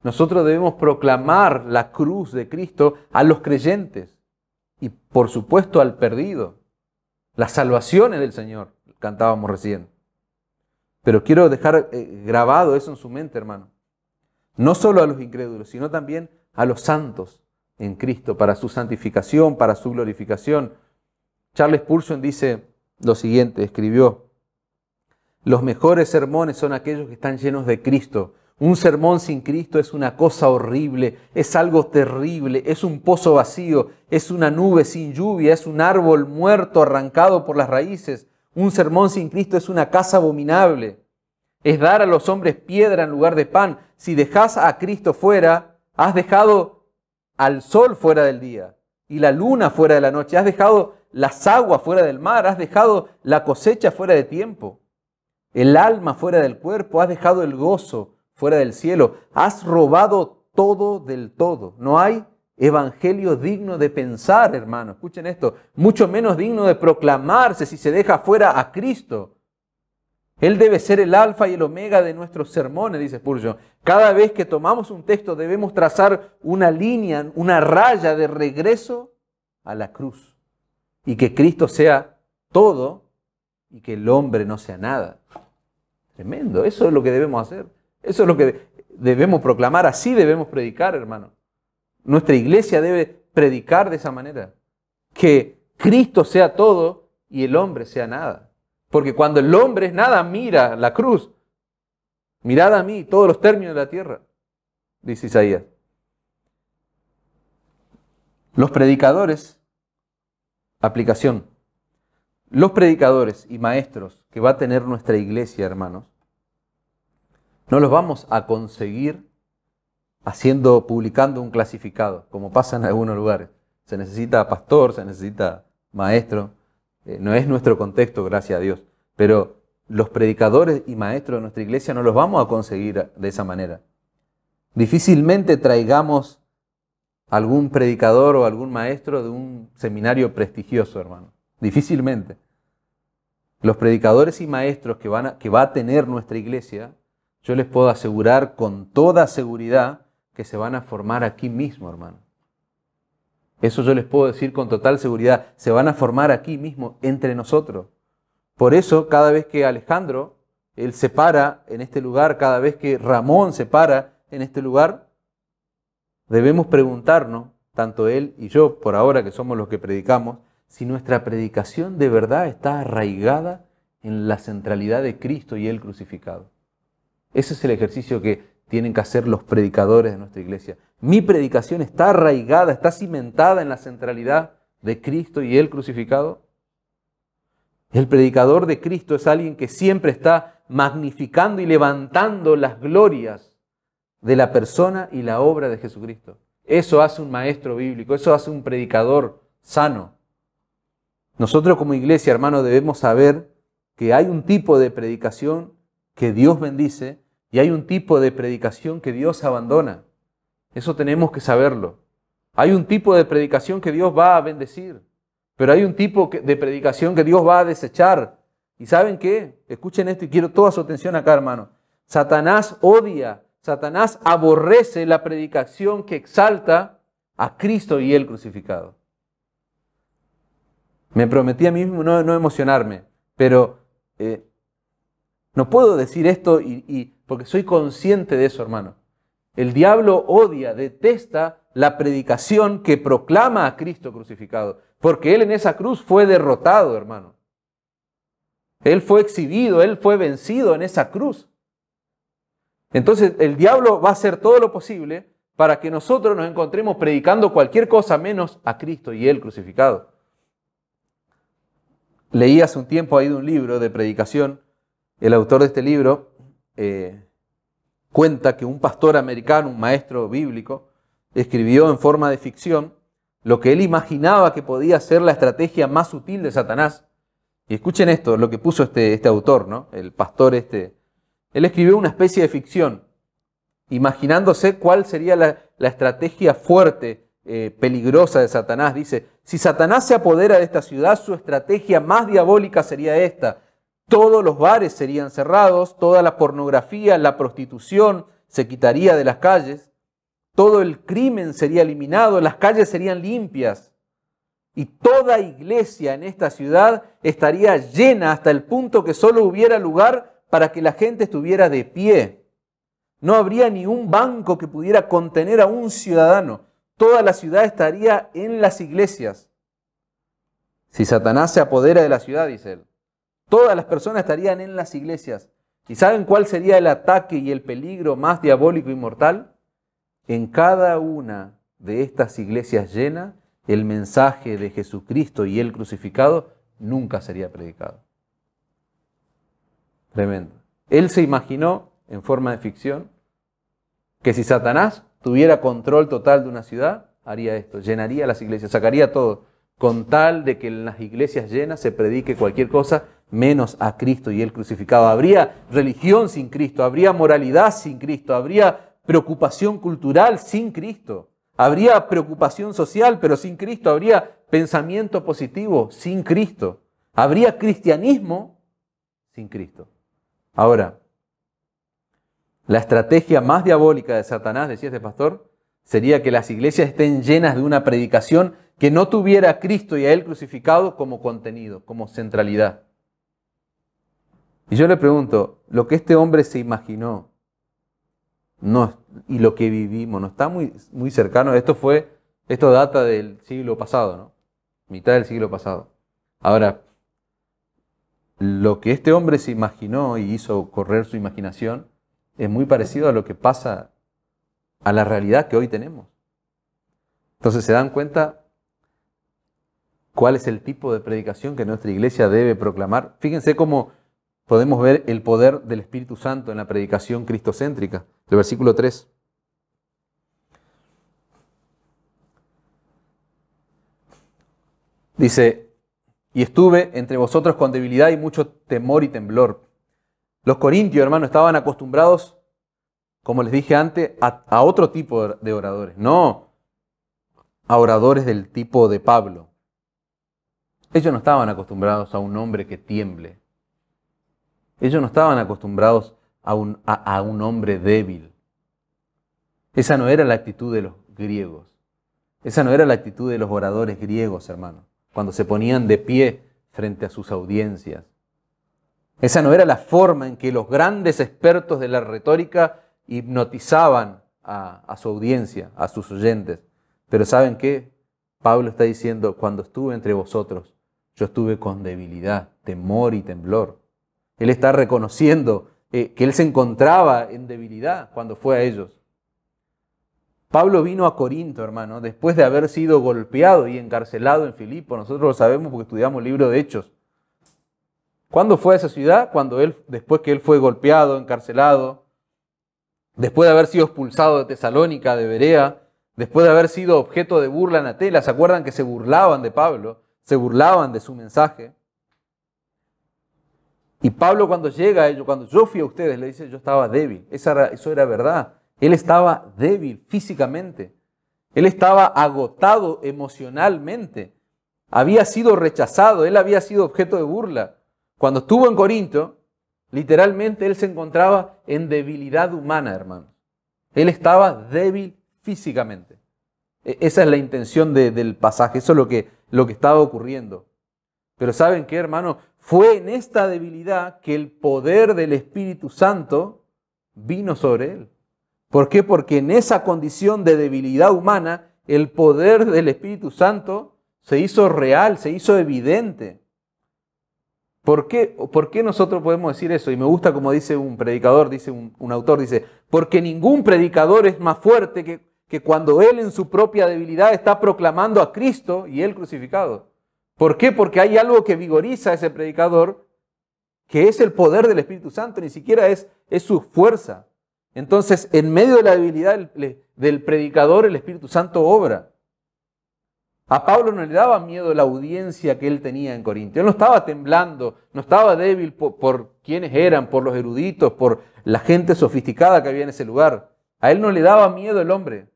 Speaker 1: Nosotros debemos proclamar la cruz de Cristo a los creyentes y por supuesto al perdido. La salvación es del Señor, cantábamos recién. Pero quiero dejar grabado eso en su mente, hermano. No solo a los incrédulos, sino también a los santos en Cristo, para su santificación, para su glorificación. Charles Spurgeon dice lo siguiente, escribió: los mejores sermones son aquellos que están llenos de Cristo. Un sermón sin Cristo es una cosa horrible, es algo terrible, es un pozo vacío, es una nube sin lluvia, es un árbol muerto arrancado por las raíces. Un sermón sin Cristo es una casa abominable. Es dar a los hombres piedra en lugar de pan. Si dejas a Cristo fuera, has dejado al sol fuera del día y la luna fuera de la noche. Has dejado las aguas fuera del mar, has dejado la cosecha fuera de tiempo. El alma fuera del cuerpo, has dejado el gozo fuera del cielo. Has robado todo del todo. No hay evangelio digno de pensar, hermano. Escuchen esto. Mucho menos digno de proclamarse si se deja fuera a Cristo. Él debe ser el alfa y el omega de nuestros sermones, dice Spurgeon. Cada vez que tomamos un texto debemos trazar una línea, una raya de regreso a la cruz. Y que Cristo sea todo y que el hombre no sea nada. Tremendo, eso es lo que debemos hacer. Eso es lo que debemos proclamar, así debemos predicar, hermano. Nuestra iglesia debe predicar de esa manera. Que Cristo sea todo y el hombre sea nada. Porque cuando el hombre es nada, mira la cruz. Mirad a mí todos los términos de la tierra, dice Isaías. Los predicadores, aplicación. Los predicadores y maestros que va a tener nuestra iglesia, hermanos, no los vamos a conseguir publicando un clasificado, como pasa en algunos lugares. Se necesita pastor, se necesita maestro. No es nuestro contexto, gracias a Dios. Pero los predicadores y maestros de nuestra iglesia no los vamos a conseguir de esa manera. Difícilmente traigamos algún predicador o algún maestro de un seminario prestigioso, hermano. Difícilmente. Los predicadores y maestros que va a tener nuestra iglesia, yo les puedo asegurar con toda seguridad que se van a formar aquí mismo, hermano. Eso yo les puedo decir con total seguridad. Se van a formar aquí mismo, entre nosotros. Por eso, cada vez que Alejandro, él se para en este lugar, cada vez que Ramón se para en este lugar, debemos preguntarnos, tanto él y yo, por ahora que somos los que predicamos, si nuestra predicación de verdad está arraigada en la centralidad de Cristo y Él crucificado. Ese es el ejercicio que tienen que hacer los predicadores de nuestra iglesia. Mi predicación está arraigada, está cimentada en la centralidad de Cristo y Él crucificado. El predicador de Cristo es alguien que siempre está magnificando y levantando las glorias de la persona y la obra de Jesucristo. Eso hace un maestro bíblico, eso hace un predicador sano. Nosotros como iglesia, hermano, debemos saber que hay un tipo de predicación que Dios bendice y hay un tipo de predicación que Dios abandona. Eso tenemos que saberlo. Hay un tipo de predicación que Dios va a bendecir, pero hay un tipo de predicación que Dios va a desechar. ¿Y saben qué? Escuchen esto y quiero toda su atención acá, hermano. Satanás odia, Satanás aborrece la predicación que exalta a Cristo y Él crucificado. Me prometí a mí mismo no emocionarme, pero no puedo decir esto porque soy consciente de eso, hermano. El diablo odia, detesta la predicación que proclama a Cristo crucificado, porque Él en esa cruz fue derrotado, hermano. Él fue exhibido, Él fue vencido en esa cruz. Entonces el diablo va a hacer todo lo posible para que nosotros nos encontremos predicando cualquier cosa menos a Cristo y Él crucificado. Leí hace un tiempo ahí de un libro de predicación. El autor de este libro cuenta que un pastor americano, un maestro bíblico, escribió en forma de ficción lo que él imaginaba que podía ser la estrategia más sutil de Satanás. Y escuchen esto, lo que puso este autor, ¿no? El pastor Él escribió una especie de ficción, imaginándose cuál sería la estrategia fuerte, peligrosa de Satanás. Dice, si Satanás se apodera de esta ciudad, su estrategia más diabólica sería esta. Todos los bares serían cerrados, toda la pornografía, la prostitución se quitaría de las calles, todo el crimen sería eliminado, las calles serían limpias y toda iglesia en esta ciudad estaría llena hasta el punto que solo hubiera lugar para que la gente estuviera de pie. No habría ni un banco que pudiera contener a un ciudadano. Toda la ciudad estaría en las iglesias. Si Satanás se apodera de la ciudad, dice él, todas las personas estarían en las iglesias. ¿Y saben cuál sería el ataque y el peligro más diabólico y mortal? En cada una de estas iglesias llenas, el mensaje de Jesucristo y el crucificado nunca sería predicado. Tremendo. Él se imaginó, en forma de ficción, que si Satanás tuviera control total de una ciudad, haría esto, llenaría las iglesias, sacaría todo, con tal de que en las iglesias llenas se predique cualquier cosa menos a Cristo y el crucificado. Habría religión sin Cristo, habría moralidad sin Cristo, habría preocupación cultural sin Cristo, habría preocupación social pero sin Cristo, habría pensamiento positivo sin Cristo, habría cristianismo sin Cristo. Ahora, la estrategia más diabólica de Satanás, decía este pastor, sería que las iglesias estén llenas de una predicación que no tuviera a Cristo y a Él crucificado como contenido, como centralidad. Y yo le pregunto, lo que este hombre se imaginó y lo que vivimos, ¿no está muy cercano? Esto data del siglo pasado, ¿no? Mitad del siglo pasado. Ahora, lo que este hombre se imaginó y hizo correr su imaginación es muy parecido a lo que pasa a la realidad que hoy tenemos. Entonces, ¿se dan cuenta cuál es el tipo de predicación que nuestra iglesia debe proclamar? Fíjense cómo podemos ver el poder del Espíritu Santo en la predicación cristocéntrica. El versículo 3. Dice, y estuve entre vosotros con debilidad y mucho temor y temblor. Los corintios, hermanos, estaban acostumbrados, como les dije antes, a otro tipo de oradores, no a oradores del tipo de Pablo. Ellos no estaban acostumbrados a un hombre que tiemble. Ellos no estaban acostumbrados a un hombre débil. Esa no era la actitud de los griegos. Esa no era la actitud de los oradores griegos, hermanos, cuando se ponían de pie frente a sus audiencias. Esa no era la forma en que los grandes expertos de la retórica hipnotizaban a su audiencia, a sus oyentes. Pero ¿saben qué? Pablo está diciendo, cuando estuve entre vosotros, yo estuve con debilidad, temor y temblor. Él está reconociendo que él se encontraba en debilidad cuando fue a ellos. Pablo vino a Corinto, hermano, después de haber sido golpeado y encarcelado en Filipo. Nosotros lo sabemos porque estudiamos el libro de Hechos. ¿Cuándo fue a esa ciudad? Después que él fue golpeado, encarcelado, después de haber sido expulsado de Tesalónica, de Berea, después de haber sido objeto de burla en Atenas. ¿Se acuerdan que se burlaban de Pablo? Se burlaban de su mensaje. Y Pablo cuando llega a ellos, cuando yo fui a ustedes, le dice, yo estaba débil. Eso era verdad. Él estaba débil físicamente. Él estaba agotado emocionalmente. Había sido rechazado. Él había sido objeto de burla. Cuando estuvo en Corinto, literalmente él se encontraba en debilidad humana, hermanos. Él estaba débil físicamente. Esa es la intención del pasaje. Eso es lo que estaba ocurriendo. Pero ¿saben qué, hermano? Fue en esta debilidad que el poder del Espíritu Santo vino sobre él. ¿Por qué? Porque en esa condición de debilidad humana, el poder del Espíritu Santo se hizo real, se hizo evidente. ¿Por qué nosotros podemos decir eso? Y me gusta como dice un predicador, dice un autor, dice, porque ningún predicador es más fuerte que cuando él en su propia debilidad está proclamando a Cristo y él crucificado. ¿Por qué? Porque hay algo que vigoriza a ese predicador, que es el poder del Espíritu Santo, ni siquiera es su fuerza. entonces en medio de la debilidad del predicador el Espíritu Santo obra. A Pablo no le daba miedo la audiencia que él tenía en Corinto. Él no estaba temblando, no estaba débil por quienes eran, por los eruditos, por la gente sofisticada que había en ese lugar. A él no le daba miedo el hombre.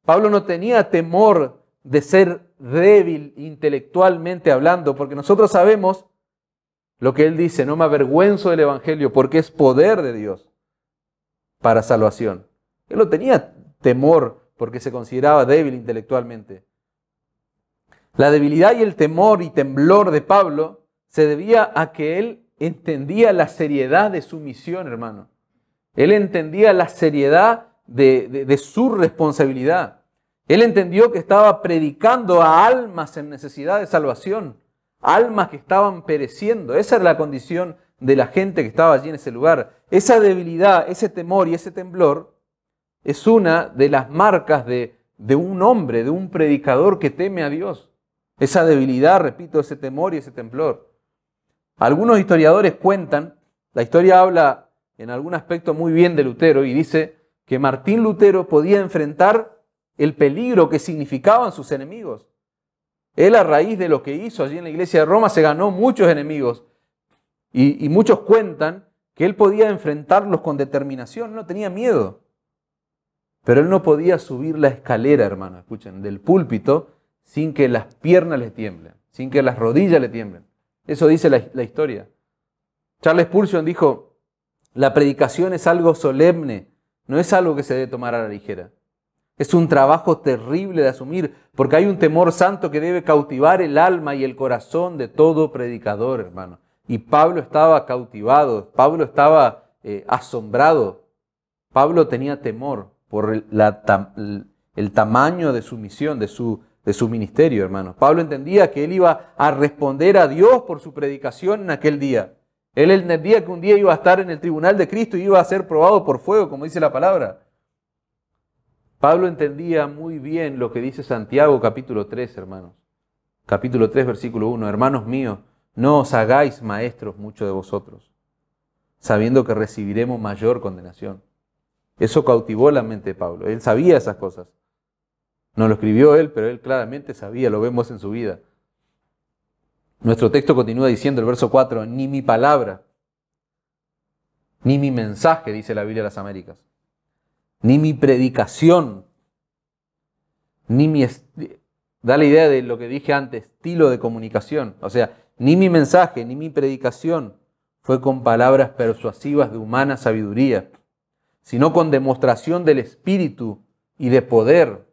Speaker 1: Pablo no tenía temor de ser débil intelectualmente hablando, porque nosotros sabemos lo que él dice: no me avergüenzo del Evangelio porque es poder de Dios para salvación. Él no tenía temor porque se consideraba débil intelectualmente. La debilidad y el temor y temblor de Pablo se debía a que él entendía la seriedad de su misión, hermano. Él entendía la seriedad de su responsabilidad. Él entendió que estaba predicando a almas en necesidad de salvación, almas que estaban pereciendo. Esa era la condición de la gente que estaba allí en ese lugar. Esa debilidad, ese temor y ese temblor es una de las marcas de un hombre, de un predicador que teme a Dios. Esa debilidad, repito, ese temor y ese temblor. Algunos historiadores cuentan, la historia habla en algún aspecto muy bien de Lutero y dice que Martín Lutero podía enfrentar el peligro que significaban sus enemigos. Él, a raíz de lo que hizo allí en la iglesia de Roma, se ganó muchos enemigos y muchos cuentan que él podía enfrentarlos con determinación, no tenía miedo. Pero él no podía subir la escalera, hermano, escuchen, del púlpito sin que las piernas le tiemblen, sin que las rodillas le tiemblen. Eso dice la historia. Charles Spurgeon dijo: la predicación es algo solemne, no es algo que se debe tomar a la ligera. Es un trabajo terrible de asumir, porque hay un temor santo que debe cautivar el alma y el corazón de todo predicador, hermano. Y Pablo estaba cautivado, Pablo estaba asombrado. Pablo tenía temor por el tamaño de su misión, de su ministerio, hermano. Pablo entendía que él iba a responder a Dios por su predicación en aquel día. Él entendía que un día iba a estar en el tribunal de Cristo y iba a ser probado por fuego, como dice la palabra. Pablo entendía muy bien lo que dice Santiago capítulo 3, hermanos. Capítulo 3, versículo 1. Hermanos míos, no os hagáis maestros muchos de vosotros, sabiendo que recibiremos mayor condenación. Eso cautivó la mente de Pablo. Él sabía esas cosas. No lo escribió él, pero él claramente sabía, lo vemos en su vida. Nuestro texto continúa diciendo, el verso 4, ni mi palabra, ni mi mensaje, dice la Biblia de las Américas, ni mi predicación, da la idea de lo que dije antes, estilo de comunicación. O sea, ni mi mensaje, ni mi predicación fue con palabras persuasivas de humana sabiduría, sino con demostración del Espíritu y de poder.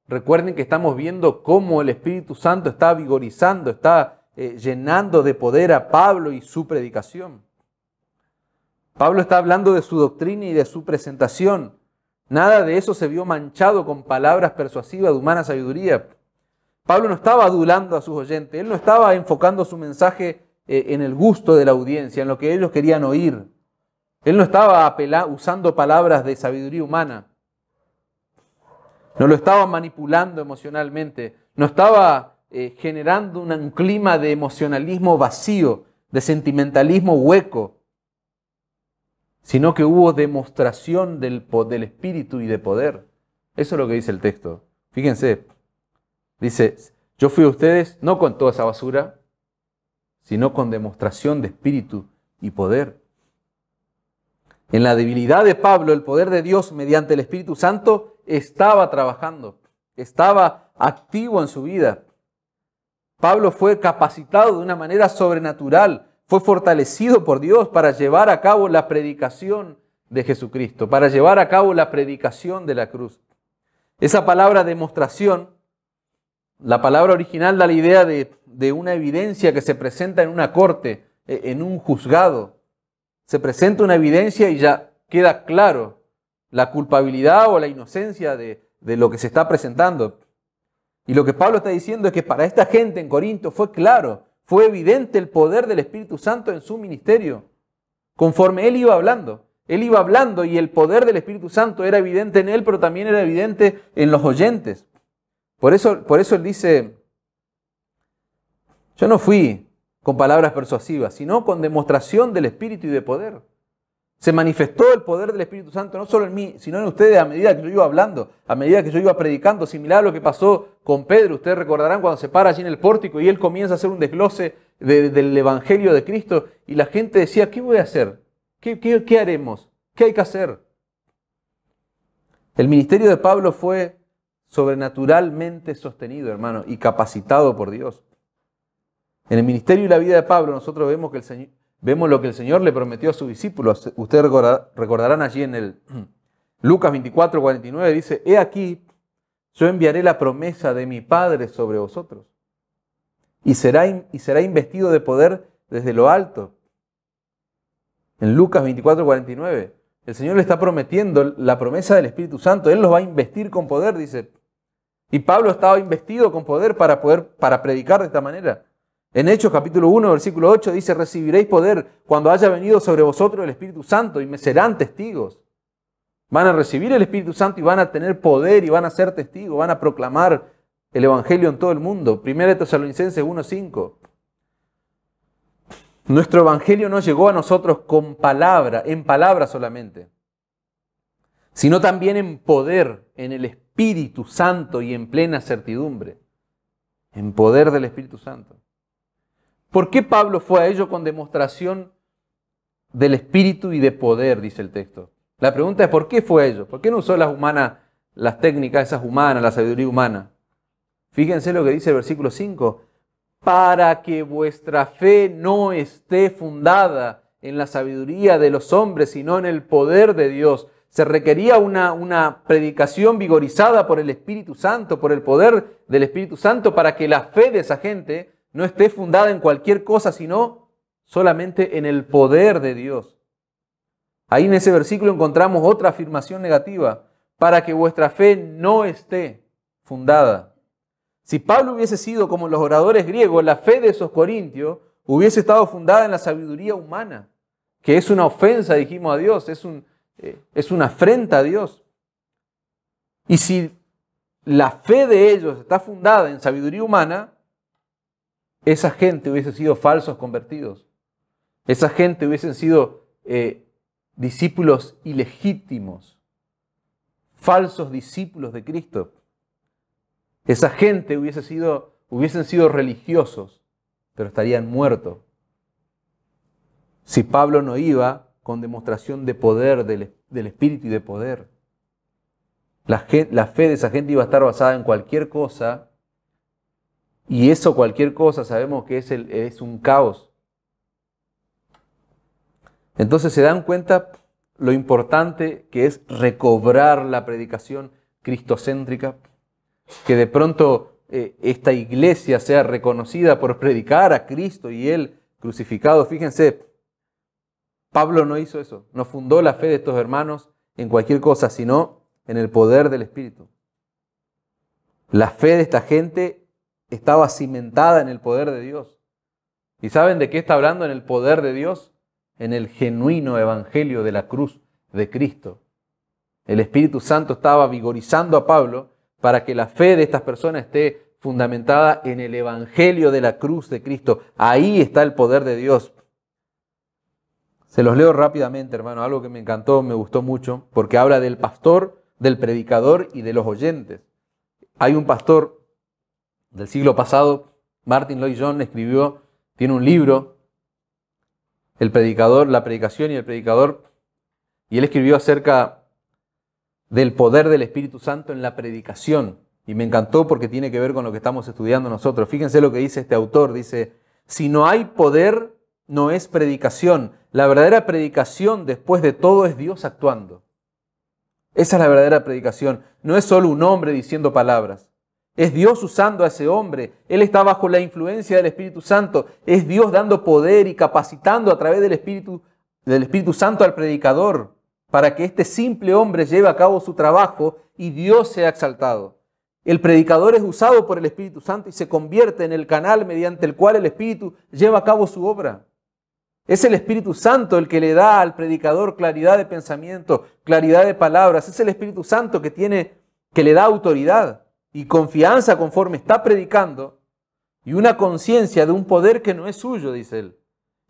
Speaker 1: Recuerden que estamos viendo cómo el Espíritu Santo está vigorizando, está llenando de poder a Pablo y su predicación. Pablo está hablando de su doctrina y de su presentación. Nada de eso se vio manchado con palabras persuasivas de humana sabiduría. Pablo no estaba adulando a sus oyentes, él no estaba enfocando su mensaje en el gusto de la audiencia, en lo que ellos querían oír. Él no estaba usando palabras de sabiduría humana. No lo estaba manipulando emocionalmente. No estaba generando un clima de emocionalismo vacío, de sentimentalismo hueco, sino que hubo demostración del Espíritu y de poder. Eso es lo que dice el texto. Fíjense, dice, yo fui a ustedes no con toda esa basura, sino con demostración de Espíritu y poder. En la debilidad de Pablo, el poder de Dios mediante el Espíritu Santo estaba trabajando, estaba activo en su vida. Pablo fue capacitado de una manera sobrenatural, fue fortalecido por Dios para llevar a cabo la predicación de Jesucristo, para llevar a cabo la predicación de la cruz. Esa palabra demostración, la palabra original da la idea de una evidencia que se presenta en una corte, en un juzgado. Se presenta una evidencia y ya queda claro la culpabilidad o la inocencia de lo que se está presentando. Y lo que Pablo está diciendo es que para esta gente en Corinto fue claro, fue evidente el poder del Espíritu Santo en su ministerio. Conforme él iba hablando y el poder del Espíritu Santo era evidente en él, pero también era evidente en los oyentes. Por eso él dice, yo no fui con palabras persuasivas, sino con demostración del Espíritu y de poder. Se manifestó el poder del Espíritu Santo no solo en mí, sino en ustedes a medida que yo iba hablando, a medida que yo iba predicando, similar a lo que pasó con Pedro. Ustedes recordarán cuando se para allí en el pórtico y él comienza a hacer un desglose del Evangelio de Cristo y la gente decía, ¿qué voy a hacer? ¿Qué haremos? ¿Qué hay que hacer? El ministerio de Pablo fue sobrenaturalmente sostenido, hermano, y capacitado por Dios. En el ministerio y la vida de Pablo nosotros vemos lo que el Señor le prometió a sus discípulos. Ustedes recordarán allí en el Lucas 24:49, dice, he aquí, yo enviaré la promesa de mi Padre sobre vosotros y será investido de poder desde lo alto. En Lucas 24:49, el Señor le está prometiendo la promesa del Espíritu Santo. Él los va a investir con poder, dice. Y Pablo estaba investido con poder para predicar de esta manera. En Hechos capítulo 1, versículo 8 dice, recibiréis poder cuando haya venido sobre vosotros el Espíritu Santo y me serán testigos. Van a recibir el Espíritu Santo y van a tener poder y van a ser testigos, van a proclamar el Evangelio en todo el mundo. 1 Tesalonicenses 1:5. Nuestro Evangelio no llegó a nosotros en palabra solamente, sino también en poder, en el Espíritu Santo y en plena certidumbre. En poder del Espíritu Santo. ¿Por qué Pablo fue a ello con demostración del Espíritu y de poder, dice el texto? La pregunta es, ¿por qué fue a ello? ¿Por qué no usó las técnicas esas humanas, la sabiduría humana? Fíjense lo que dice el versículo 5. Para que vuestra fe no esté fundada en la sabiduría de los hombres, sino en el poder de Dios. Se requería una predicación vigorizada por el Espíritu Santo, por el poder del Espíritu Santo, para que la fe de esa gente no esté fundada en cualquier cosa, sino solamente en el poder de Dios. Ahí en ese versículo encontramos otra afirmación negativa, para que vuestra fe no esté fundada. Si Pablo hubiese sido como los oradores griegos, la fe de esos corintios hubiese estado fundada en la sabiduría humana, que es una ofensa, dijimos, a Dios, es una afrenta a Dios. Y si la fe de ellos está fundada en sabiduría humana, esa gente hubiese sido falsos convertidos. Esa gente hubiesen sido discípulos ilegítimos, falsos discípulos de Cristo. Esa gente hubiesen sido religiosos, pero estarían muertos. Si Pablo no iba con demostración de poder, del Espíritu y de poder. La fe de esa gente iba a estar basada en cualquier cosa. Y eso, cualquier cosa, sabemos que es un caos. Entonces se dan cuenta lo importante que es recobrar la predicación cristocéntrica, que de pronto esta iglesia sea reconocida por predicar a Cristo y Él crucificado. Fíjense, Pablo no hizo eso, no fundó la fe de estos hermanos en cualquier cosa, sino en el poder del Espíritu. La fe de esta gente estaba cimentada en el poder de Dios. ¿Y saben de qué está hablando en el poder de Dios? En el genuino evangelio de la cruz de Cristo. El Espíritu Santo estaba vigorizando a Pablo para que la fe de estas personas esté fundamentada en el evangelio de la cruz de Cristo. Ahí está el poder de Dios. Se los leo rápidamente, hermano, algo que me encantó, me gustó mucho, porque habla del pastor, del predicador y de los oyentes. Hay un pastor del siglo pasado, Martin Lloyd-Jones, tiene un libro, El predicador, la predicación y el predicador, y él escribió acerca del poder del Espíritu Santo en la predicación, y me encantó porque tiene que ver con lo que estamos estudiando nosotros. Fíjense lo que dice este autor, dice, si no hay poder, no es predicación. La verdadera predicación, después de todo, es Dios actuando. Esa es la verdadera predicación. No es solo un hombre diciendo palabras. Es Dios usando a ese hombre. Él está bajo la influencia del Espíritu Santo. Es Dios dando poder y capacitando a través del Espíritu Santo al predicador para que este simple hombre lleve a cabo su trabajo y Dios sea exaltado. El predicador es usado por el Espíritu Santo y se convierte en el canal mediante el cual el Espíritu lleva a cabo su obra. Es el Espíritu Santo el que le da al predicador claridad de pensamiento, claridad de palabras. Es el Espíritu Santo que le da autoridad y confianza conforme está predicando y una conciencia de un poder que no es suyo, dice él.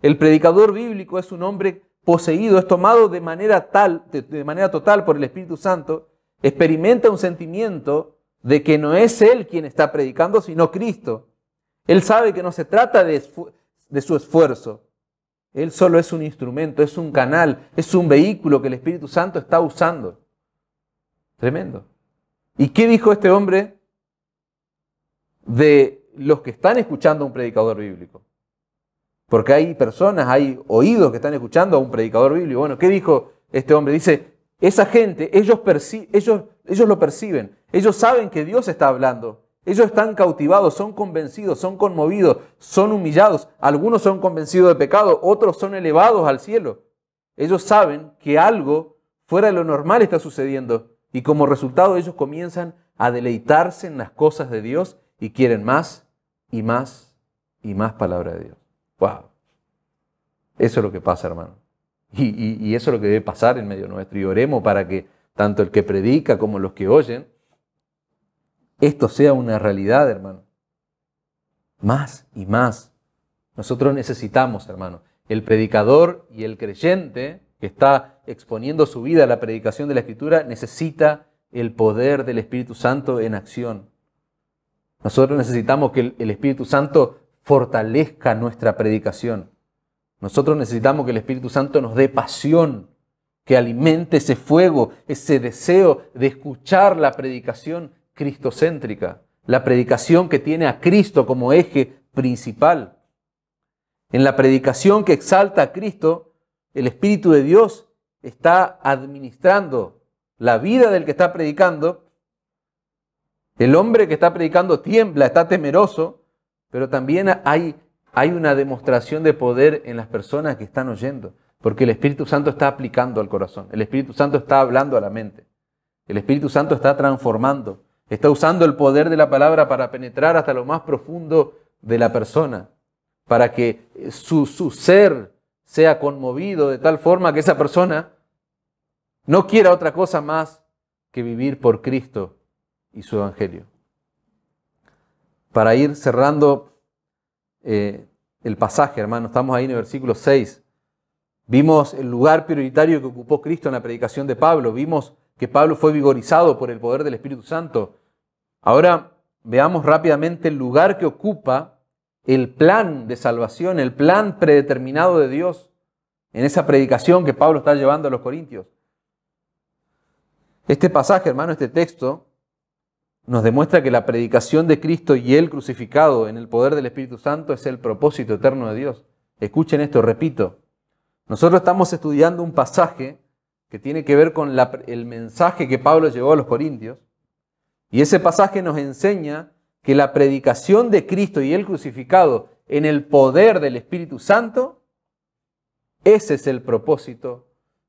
Speaker 1: El predicador bíblico es un hombre poseído, es tomado de manera total por el Espíritu Santo, experimenta un sentimiento de que no es él quien está predicando, sino Cristo. Él sabe que no se trata de su esfuerzo. Él solo es un instrumento, es un canal, es un vehículo que el Espíritu Santo está usando. Tremendo. ¿Y qué dijo este hombre de los que están escuchando a un predicador bíblico? Porque hay personas, hay oídos que están escuchando a un predicador bíblico. Bueno, ¿qué dijo este hombre? Dice, esa gente, ellos lo perciben. Ellos saben que Dios está hablando. Ellos están cautivados, son convencidos, son conmovidos, son humillados. Algunos son convencidos de pecado, otros son elevados al cielo. Ellos saben que algo fuera de lo normal está sucediendo. Y como resultado ellos comienzan a deleitarse en las cosas de Dios y quieren más y más y más palabra de Dios. ¡Wow! Eso es lo que pasa, hermano. Y eso es lo que debe pasar en medio nuestro. Y oremos para que tanto el que predica como los que oyen, esto sea una realidad, hermano. Más y más. Nosotros necesitamos, hermano, el predicador y el creyente que está exponiendo su vida a la predicación de la Escritura necesita el poder del Espíritu Santo en acción. Nosotros necesitamos que el Espíritu Santo fortalezca nuestra predicación. Nosotros necesitamos que el Espíritu Santo nos dé pasión, que alimente ese fuego, ese deseo de escuchar la predicación cristocéntrica, la predicación que tiene a Cristo como eje principal. En la predicación que exalta a Cristo, el Espíritu de Dios está administrando la vida del que está predicando. El hombre que está predicando tiembla, está temeroso, pero también hay una demostración de poder en las personas que están oyendo, porque el Espíritu Santo está aplicando al corazón, el Espíritu Santo está hablando a la mente, el Espíritu Santo está transformando, está usando el poder de la palabra para penetrar hasta lo más profundo de la persona, para que su ser sea conmovido de tal forma que esa persona no quiera otra cosa más que vivir por Cristo y su Evangelio. Para ir cerrando el pasaje, hermano, estamos ahí en el versículo 6. Vimos el lugar prioritario que ocupó Cristo en la predicación de Pablo. Vimos que Pablo fue vigorizado por el poder del Espíritu Santo. Ahora veamos rápidamente el lugar que ocupa el plan de salvación, el plan predeterminado de Dios en esa predicación que Pablo está llevando a los corintios. Este pasaje, hermano, este texto, nos demuestra que la predicación de Cristo y Él crucificado en el poder del Espíritu Santo es el propósito eterno de Dios. Escuchen esto, repito. Nosotros estamos estudiando un pasaje que tiene que ver con el mensaje que Pablo llevó a los corintios. Y ese pasaje nos enseña que la predicación de Cristo y Él crucificado en el poder del Espíritu Santo, ese es el propósito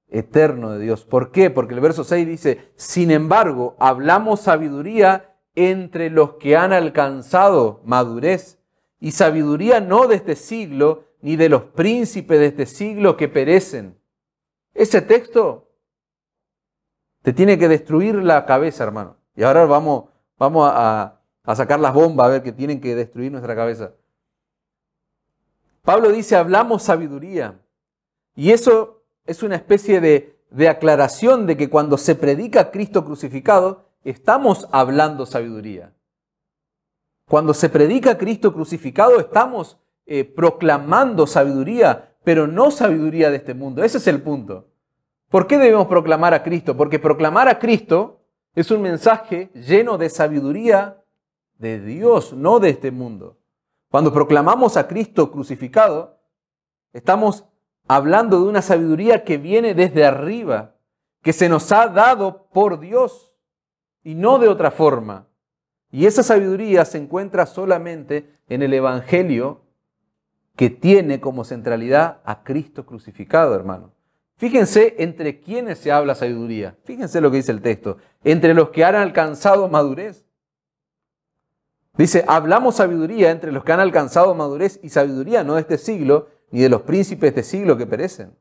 Speaker 1: eterno de Dios. ¿Por qué? Porque el verso 6 dice, sin embargo, hablamos sabiduría entre los que han alcanzado madurez, y sabiduría no de este siglo, ni de los príncipes de este siglo que perecen. Ese texto te tiene que destruir la cabeza, hermano. Y ahora vamos a sacar las bombas, a ver que tienen que destruir nuestra cabeza. Pablo dice, hablamos sabiduría. Y eso es una especie de aclaración de que cuando se predica a Cristo crucificado, estamos hablando sabiduría. Cuando se predica a Cristo crucificado, estamos proclamando sabiduría, pero no sabiduría de este mundo. Ese es el punto. ¿Por qué debemos proclamar a Cristo? Porque proclamar a Cristo es un mensaje lleno de sabiduría de Dios, no de este mundo. Cuando proclamamos a Cristo crucificado, estamos hablando de una sabiduría que viene desde arriba, que se nos ha dado por Dios y no de otra forma. Y esa sabiduría se encuentra solamente en el Evangelio que tiene como centralidad a Cristo crucificado, hermano. Fíjense entre quiénes se habla sabiduría. Fíjense lo que dice el texto. Entre los que han alcanzado madurez. Dice, hablamos sabiduría entre los que han alcanzado madurez, y sabiduría no de este siglo, ni de los príncipes de este siglo que perecen.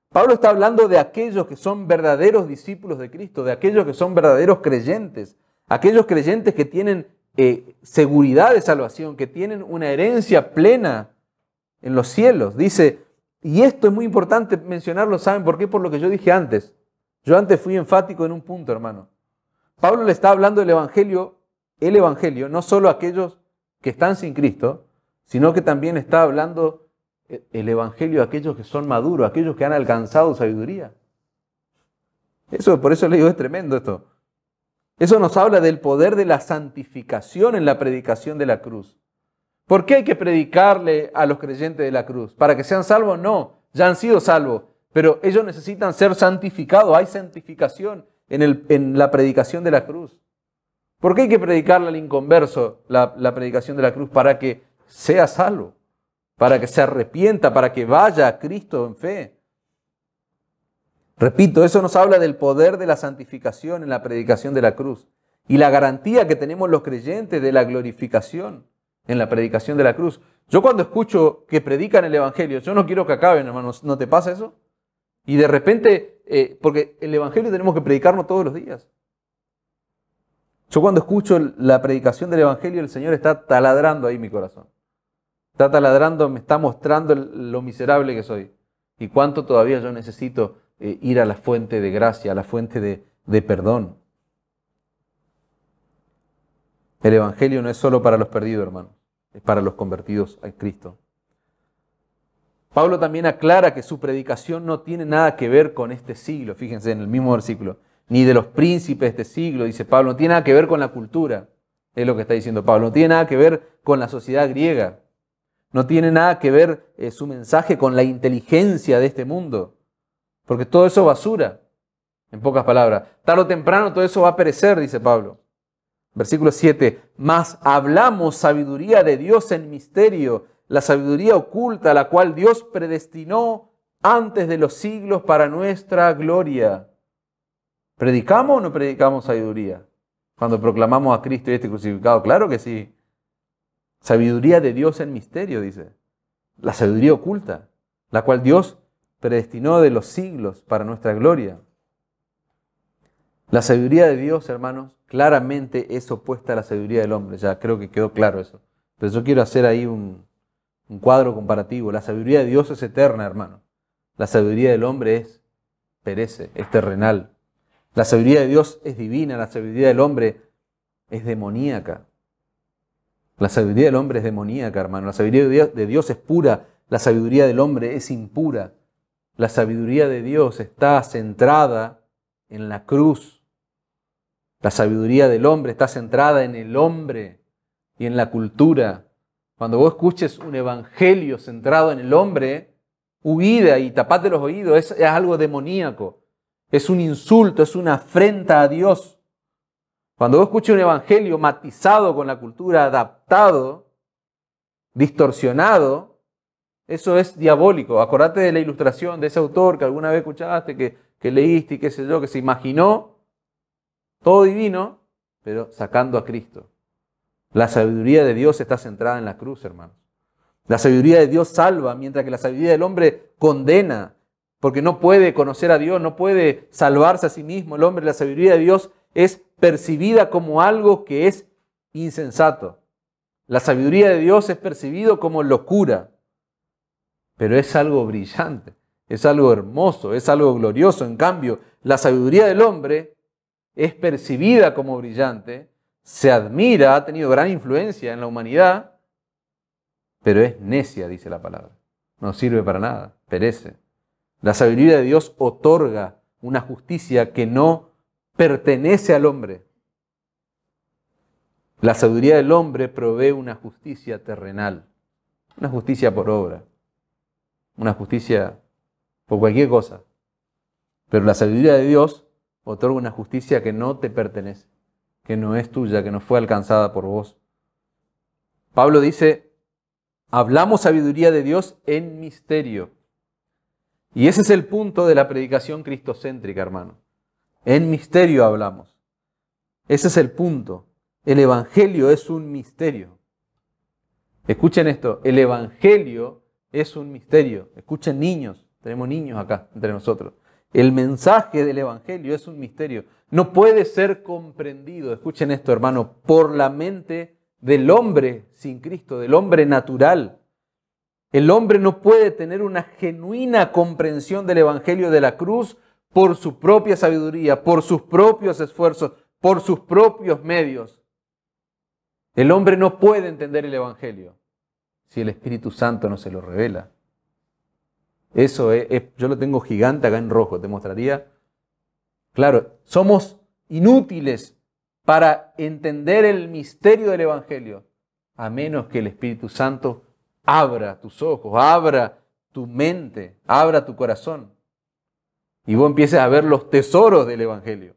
Speaker 1: Pablo está hablando de aquellos que son verdaderos discípulos de Cristo, de aquellos que son verdaderos creyentes, aquellos creyentes que tienen seguridad de salvación, que tienen una herencia plena en los cielos. Dice, Y esto es muy importante mencionarlo, ¿saben por qué? Por lo que yo dije antes. Yo antes fui enfático en un punto, hermano. Pablo le está hablando del Evangelio, no solo a aquellos que están sin Cristo, sino que también está hablando el Evangelio a aquellos que son maduros, a aquellos que han alcanzado sabiduría. Por eso le digo, es tremendo esto. Eso nos habla del poder de la santificación en la predicación de la cruz. ¿Por qué hay que predicarle a los creyentes de la cruz? ¿Para que sean salvos? No, ya han sido salvos, pero ellos necesitan ser santificados. Hay santificación en la predicación de la cruz. ¿Por qué hay que predicarle al inconverso la predicación de la cruz? Para que sea salvo, para que se arrepienta, para que vaya a Cristo en fe. Repito, eso nos habla del poder de la santificación en la predicación de la cruz y la garantía que tenemos los creyentes de la glorificación en la predicación de la cruz. Yo cuando escucho que predican el Evangelio, yo no quiero que acaben, hermanos, ¿no te pasa eso? Y de repente, porque el Evangelio tenemos que predicarlo todos los días. Yo cuando escucho la predicación del Evangelio, el Señor está taladrando ahí mi corazón. Está taladrando, me está mostrando lo miserable que soy. Y cuánto todavía yo necesito ir a la fuente de gracia, a la fuente de perdón. El Evangelio no es solo para los perdidos, hermanos, es para los convertidos a Cristo. Pablo también aclara que su predicación no tiene nada que ver con este siglo, fíjense en el mismo versículo, ni de los príncipes de este siglo, dice Pablo, no tiene nada que ver con la cultura, es lo que está diciendo Pablo, no tiene nada que ver con la sociedad griega, no tiene nada que ver su mensaje con la inteligencia de este mundo, porque todo eso es basura, en pocas palabras. Tarde o temprano todo eso va a perecer, dice Pablo. Versículo 7, mas hablamos sabiduría de Dios en misterio, la sabiduría oculta, la cual Dios predestinó antes de los siglos para nuestra gloria. ¿Predicamos o no predicamos sabiduría? Cuando proclamamos a Cristo y este crucificado, claro que sí. Sabiduría de Dios en misterio, dice. La sabiduría oculta, la cual Dios predestinó de los siglos para nuestra gloria. La sabiduría de Dios, hermanos, claramente es opuesta a la sabiduría del hombre. Ya creo que quedó claro eso. Pero yo quiero hacer ahí un cuadro comparativo. La sabiduría de Dios es eterna, hermano. La sabiduría del hombre perece, es terrenal. La sabiduría de Dios es divina, la sabiduría del hombre es demoníaca. La sabiduría del hombre es demoníaca, hermano. La sabiduría de Dios es pura, la sabiduría del hombre es impura. La sabiduría de Dios está centrada en la cruz. La sabiduría del hombre está centrada en el hombre y en la cultura. Cuando vos escuches un evangelio centrado en el hombre, huida y tapate los oídos, es algo demoníaco. Es un insulto, es una afrenta a Dios. Cuando vos escuches un evangelio matizado con la cultura, adaptado, distorsionado, eso es diabólico. Acordate de la ilustración de ese autor que alguna vez escuchaste, que leíste y qué sé yo, que se imaginó todo divino, pero sacando a Cristo. La sabiduría de Dios está centrada en la cruz, hermanos. La sabiduría de Dios salva, mientras que la sabiduría del hombre condena, porque no puede conocer a Dios, no puede salvarse a sí mismo. El hombre, la sabiduría de Dios es percibida como algo que es insensato. La sabiduría de Dios es percibido como locura, pero es algo brillante, es algo hermoso, es algo glorioso. En cambio, la sabiduría del hombre es percibida como brillante, se admira, ha tenido gran influencia en la humanidad, pero es necia, dice la palabra. No sirve para nada, perece. La sabiduría de Dios otorga una justicia que no pertenece al hombre. La sabiduría del hombre provee una justicia terrenal, una justicia por obra, una justicia por cualquier cosa. Pero la sabiduría de Dios otorga una justicia que no te pertenece, que no es tuya, que no fue alcanzada por vos. Pablo dice, hablamos sabiduría de Dios en misterio. Y ese es el punto de la predicación cristocéntrica, hermano. En misterio hablamos. Ese es el punto. El Evangelio es un misterio. Escuchen esto, el Evangelio es un misterio. Escuchen niños, tenemos niños acá entre nosotros. El mensaje del Evangelio es un misterio. No puede ser comprendido, escuchen esto, hermano, por la mente del hombre sin Cristo, del hombre natural. El hombre no puede tener una genuina comprensión del Evangelio de la cruz por su propia sabiduría, por sus propios esfuerzos, por sus propios medios. El hombre no puede entender el Evangelio si el Espíritu Santo no se lo revela. Eso yo lo tengo gigante acá en rojo, te mostraría. Claro, somos inútiles para entender el misterio del Evangelio, a menos que el Espíritu Santo abra tus ojos, abra tu mente, abra tu corazón, y vos empieces a ver los tesoros del Evangelio.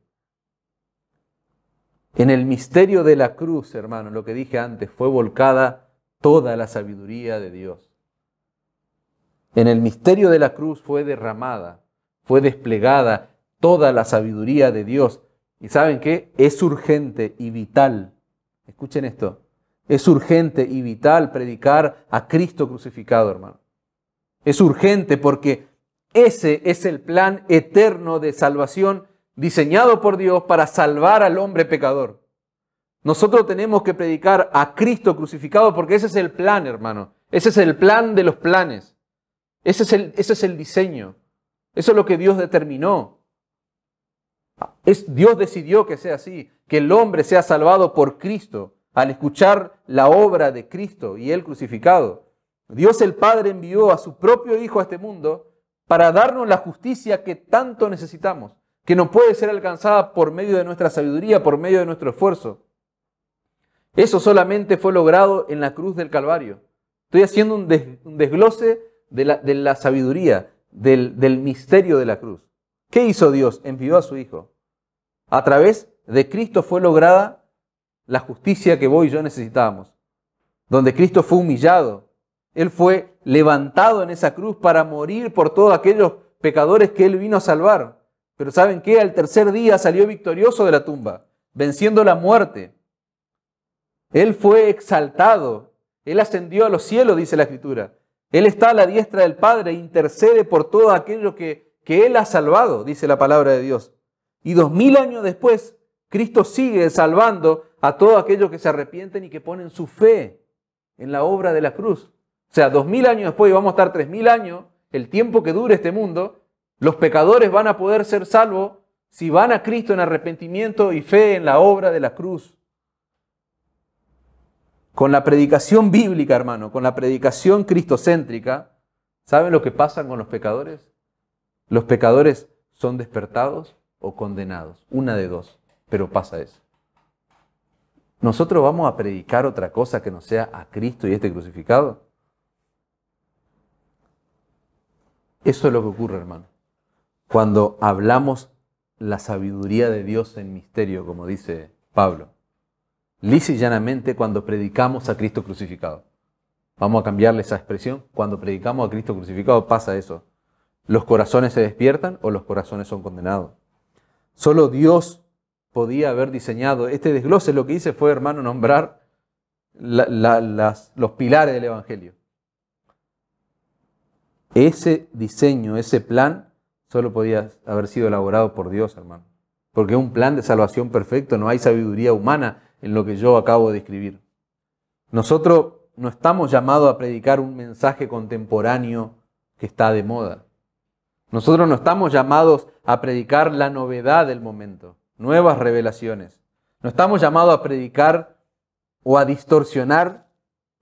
Speaker 1: En el misterio de la cruz, hermano, lo que dije antes, fue volcada toda la sabiduría de Dios. En el misterio de la cruz fue derramada, fue desplegada toda la sabiduría de Dios. ¿Y saben qué? Es urgente y vital. Escuchen esto. Es urgente y vital predicar a Cristo crucificado, hermano. Es urgente porque ese es el plan eterno de salvación diseñado por Dios para salvar al hombre pecador. Nosotros tenemos que predicar a Cristo crucificado porque ese es el plan, hermano. Ese es el plan de los planes. Ese es el diseño. Eso es lo que Dios determinó. Dios decidió que sea así, que el hombre sea salvado por Cristo al escuchar la obra de Cristo y Él crucificado. Dios el Padre envió a su propio Hijo a este mundo para darnos la justicia que tanto necesitamos, que no puede ser alcanzada por medio de nuestra sabiduría, por medio de nuestro esfuerzo. Eso solamente fue logrado en la cruz del Calvario. Estoy haciendo un desglose de la sabiduría, del misterio de la cruz. ¿Qué hizo Dios? Envió a su Hijo. A través de Cristo fue lograda la justicia que vos y yo necesitábamos. Donde Cristo fue humillado. Él fue levantado en esa cruz para morir por todos aquellos pecadores que Él vino a salvar. Pero ¿saben qué? Al tercer día salió victorioso de la tumba, venciendo la muerte. Él fue exaltado. Él ascendió a los cielos, dice la Escritura. Él está a la diestra del Padre e intercede por todo aquello que Él ha salvado, dice la palabra de Dios. Y 2000 años después, Cristo sigue salvando a todos aquellos que se arrepienten y que ponen su fe en la obra de la cruz. O sea, 2000 años después, y vamos a estar 3000 años, el tiempo que dure este mundo, los pecadores van a poder ser salvos si van a Cristo en arrepentimiento y fe en la obra de la cruz. Con la predicación bíblica, hermano, con la predicación cristocéntrica, ¿saben lo que pasa con los pecadores? Los pecadores son despertados o condenados, una de dos, pero pasa eso. ¿Nosotros vamos a predicar otra cosa que no sea a Cristo y este crucificado? Eso es lo que ocurre, hermano. Cuando hablamos la sabiduría de Dios en misterio, como dice Pablo. Lisa y llanamente cuando predicamos a Cristo crucificado. Vamos a cambiarle esa expresión. Cuando predicamos a Cristo crucificado pasa eso. ¿Los corazones se despiertan o los corazones son condenados? Solo Dios podía haber diseñado este desglose. Lo que hice fue, hermano, nombrar los pilares del Evangelio. Ese diseño, ese plan, solo podía haber sido elaborado por Dios, hermano. Porque es un plan de salvación perfecto, no hay sabiduría humana en lo que yo acabo de escribir. Nosotros no estamos llamados a predicar un mensaje contemporáneo que está de moda. Nosotros no estamos llamados a predicar la novedad del momento, nuevas revelaciones. No estamos llamados a predicar o a distorsionar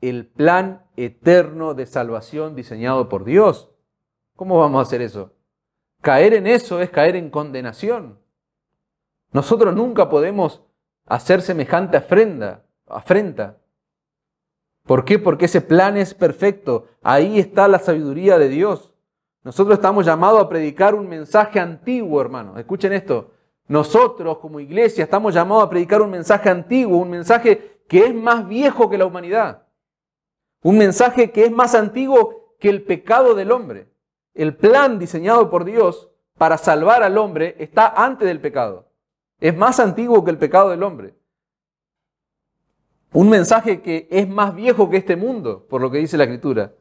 Speaker 1: el plan eterno de salvación diseñado por Dios. ¿Cómo vamos a hacer eso? Caer en eso es caer en condenación. Nosotros nunca podemos hacer semejante afrenta. ¿Por qué? Porque ese plan es perfecto. Ahí está la sabiduría de Dios. Nosotros estamos llamados a predicar un mensaje antiguo, hermano. Escuchen esto. Nosotros como iglesia estamos llamados a predicar un mensaje antiguo, un mensaje que es más viejo que la humanidad. Un mensaje que es más antiguo que el pecado del hombre. El plan diseñado por Dios para salvar al hombre está antes del pecado. Es más antiguo que el pecado del hombre. Un mensaje que es más viejo que este mundo, por lo que dice la Escritura.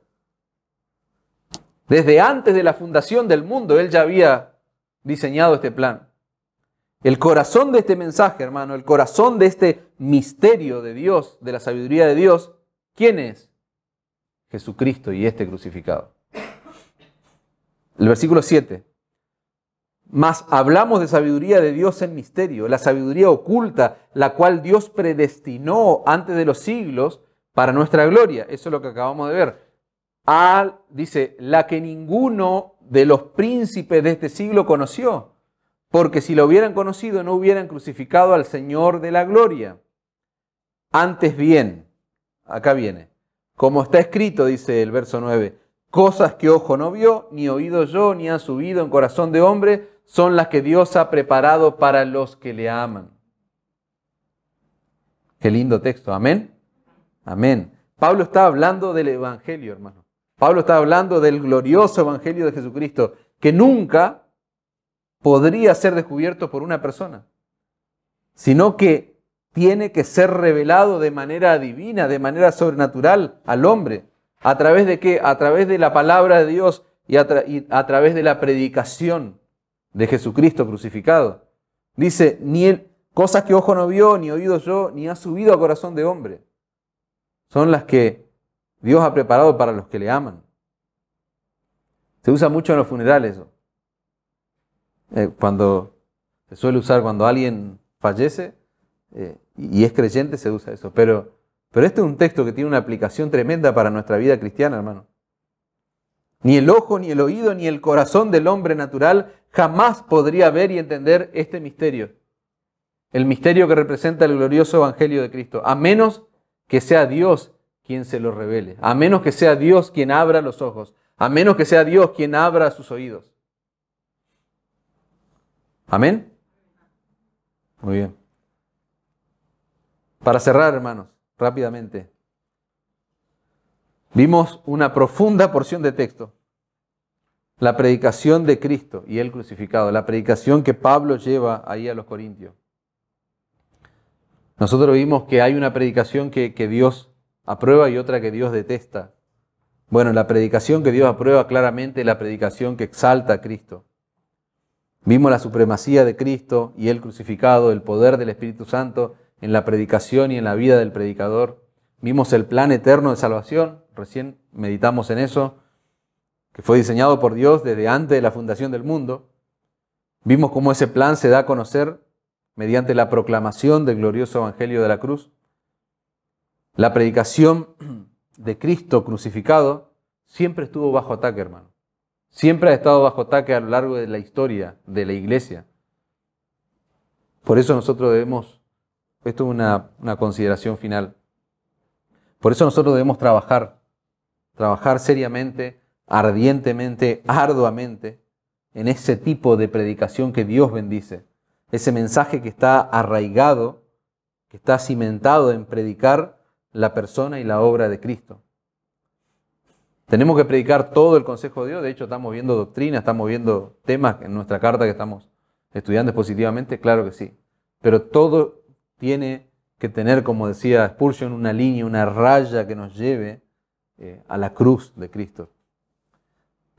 Speaker 1: Desde antes de la fundación del mundo, Él ya había diseñado este plan. El corazón de este mensaje, hermano, el corazón de este misterio de Dios, de la sabiduría de Dios, ¿quién es? Jesucristo y este crucificado. El versículo 7. Mas hablamos de sabiduría de Dios en misterio, la sabiduría oculta, la cual Dios predestinó antes de los siglos para nuestra gloria. Eso es lo que acabamos de ver. Dice, la que ninguno de los príncipes de este siglo conoció, porque si lo hubieran conocido no hubieran crucificado al Señor de la gloria. Antes bien, acá viene, como está escrito, dice el verso 9, cosas que ojo no vio, ni oído oyó, ni han subido en corazón de hombre, son las que Dios ha preparado para los que le aman. Qué lindo texto, amén. Amén. Pablo está hablando del Evangelio, hermano. Pablo está hablando del glorioso Evangelio de Jesucristo, que nunca podría ser descubierto por una persona, sino que tiene que ser revelado de manera divina, de manera sobrenatural al hombre. ¿A través de qué? A través de la palabra de Dios y a través de la predicación de Jesucristo crucificado. Dice, cosas que ojo no vio, ni oído yo, ni ha subido a corazón de hombre. Son las que Dios ha preparado para los que le aman. Se usa mucho en los funerales eso. Se suele usar cuando alguien fallece y es creyente, se usa eso. Pero este es un texto que tiene una aplicación tremenda para nuestra vida cristiana, hermano. Ni el ojo, ni el oído, ni el corazón del hombre natural jamás podría ver y entender este misterio. El misterio que representa el glorioso Evangelio de Cristo. A menos que sea Dios quien se lo revele. A menos que sea Dios quien abra los ojos. A menos que sea Dios quien abra sus oídos. ¿Amén? Muy bien. Para cerrar, hermanos, rápidamente. Vimos una profunda porción de texto. La predicación de Cristo y el crucificado. La predicación que Pablo lleva ahí a los Corintios. Nosotros vimos que hay una predicación que Dios aprueba y otra que Dios detesta. Bueno, la predicación que Dios aprueba claramente es la predicación que exalta a Cristo. Vimos la supremacía de Cristo y el crucificado, el poder del Espíritu Santo en la predicación y en la vida del predicador. Vimos el plan eterno de salvación, recién meditamos en eso, que fue diseñado por Dios desde antes de la fundación del mundo. Vimos cómo ese plan se da a conocer mediante la proclamación del glorioso Evangelio de la cruz. La predicación de Cristo crucificado siempre estuvo bajo ataque, hermano. Siempre ha estado bajo ataque a lo largo de la historia de la iglesia. Por eso nosotros debemos, esto es una consideración final, por eso nosotros debemos trabajar seriamente, ardientemente, arduamente, en ese tipo de predicación que Dios bendice. Ese mensaje que está arraigado, que está cimentado en predicar la persona y la obra de Cristo. Tenemos que predicar todo el consejo de Dios. De hecho, estamos viendo doctrina, estamos viendo temas en nuestra carta que estamos estudiando expositivamente, claro que sí. Pero todo tiene que tener, como decía Spurgeon, una línea, una raya que nos lleve a la cruz de Cristo.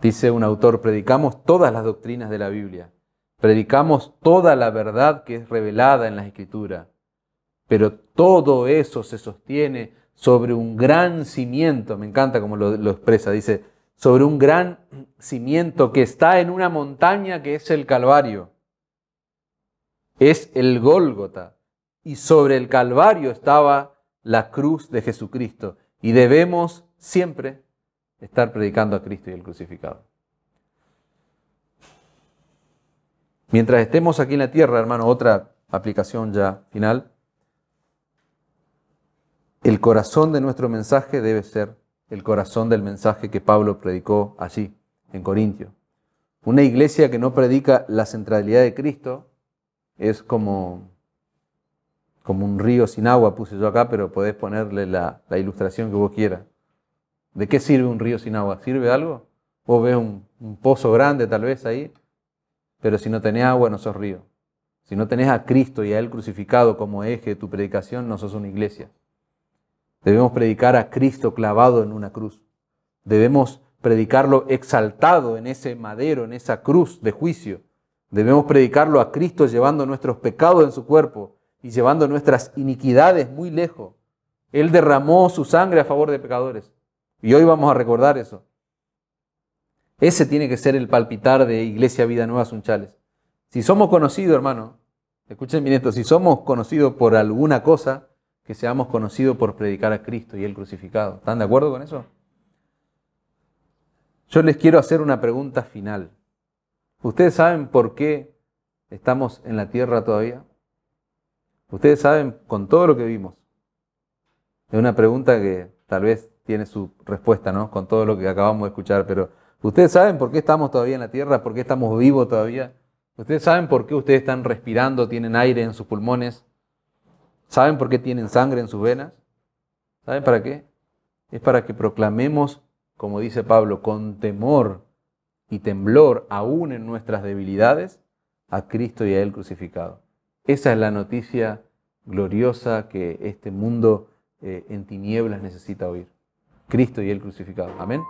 Speaker 1: Dice un autor, predicamos todas las doctrinas de la Biblia. Predicamos toda la verdad que es revelada en las Escrituras. Pero todo eso se sostiene sobre un gran cimiento, me encanta como lo expresa, dice, sobre un gran cimiento que está en una montaña que es el Calvario. Es el Gólgota. Y sobre el Calvario estaba la cruz de Jesucristo. Y debemos siempre estar predicando a Cristo y el crucificado. Mientras estemos aquí en la tierra, hermano, otra aplicación ya final. El corazón de nuestro mensaje debe ser el corazón del mensaje que Pablo predicó allí, en Corintio. Una iglesia que no predica la centralidad de Cristo es como un río sin agua, puse yo acá, pero podés ponerle la ilustración que vos quieras. ¿De qué sirve un río sin agua? ¿Sirve de algo? Vos ves un pozo grande tal vez ahí, pero si no tenés agua no sos río. Si no tenés a Cristo y a Él crucificado como eje de tu predicación, no sos una iglesia. Debemos predicar a Cristo clavado en una cruz. Debemos predicarlo exaltado en ese madero, en esa cruz de juicio. Debemos predicarlo a Cristo llevando nuestros pecados en su cuerpo y llevando nuestras iniquidades muy lejos. Él derramó su sangre a favor de pecadores. Y hoy vamos a recordar eso. Ese tiene que ser el palpitar de Iglesia Vida Nueva Sunchales. Si somos conocidos, hermano, escuchen bien esto, si somos conocidos por alguna cosa, que seamos conocidos por predicar a Cristo y el crucificado. ¿Están de acuerdo con eso? Yo les quiero hacer una pregunta final. ¿Ustedes saben por qué estamos en la tierra todavía? Ustedes saben, con todo lo que vimos, es una pregunta que tal vez tiene su respuesta, ¿no? Con todo lo que acabamos de escuchar, pero ¿ustedes saben por qué estamos todavía en la tierra? ¿Por qué estamos vivos todavía? ¿Ustedes saben por qué ustedes están respirando, tienen aire en sus pulmones? ¿Saben por qué tienen sangre en sus venas? ¿Saben para qué? Es para que proclamemos, como dice Pablo, con temor y temblor, aún en nuestras debilidades, a Cristo y a Él crucificado. Esa es la noticia gloriosa que este mundo en tinieblas necesita oír. Cristo y Él crucificado. Amén.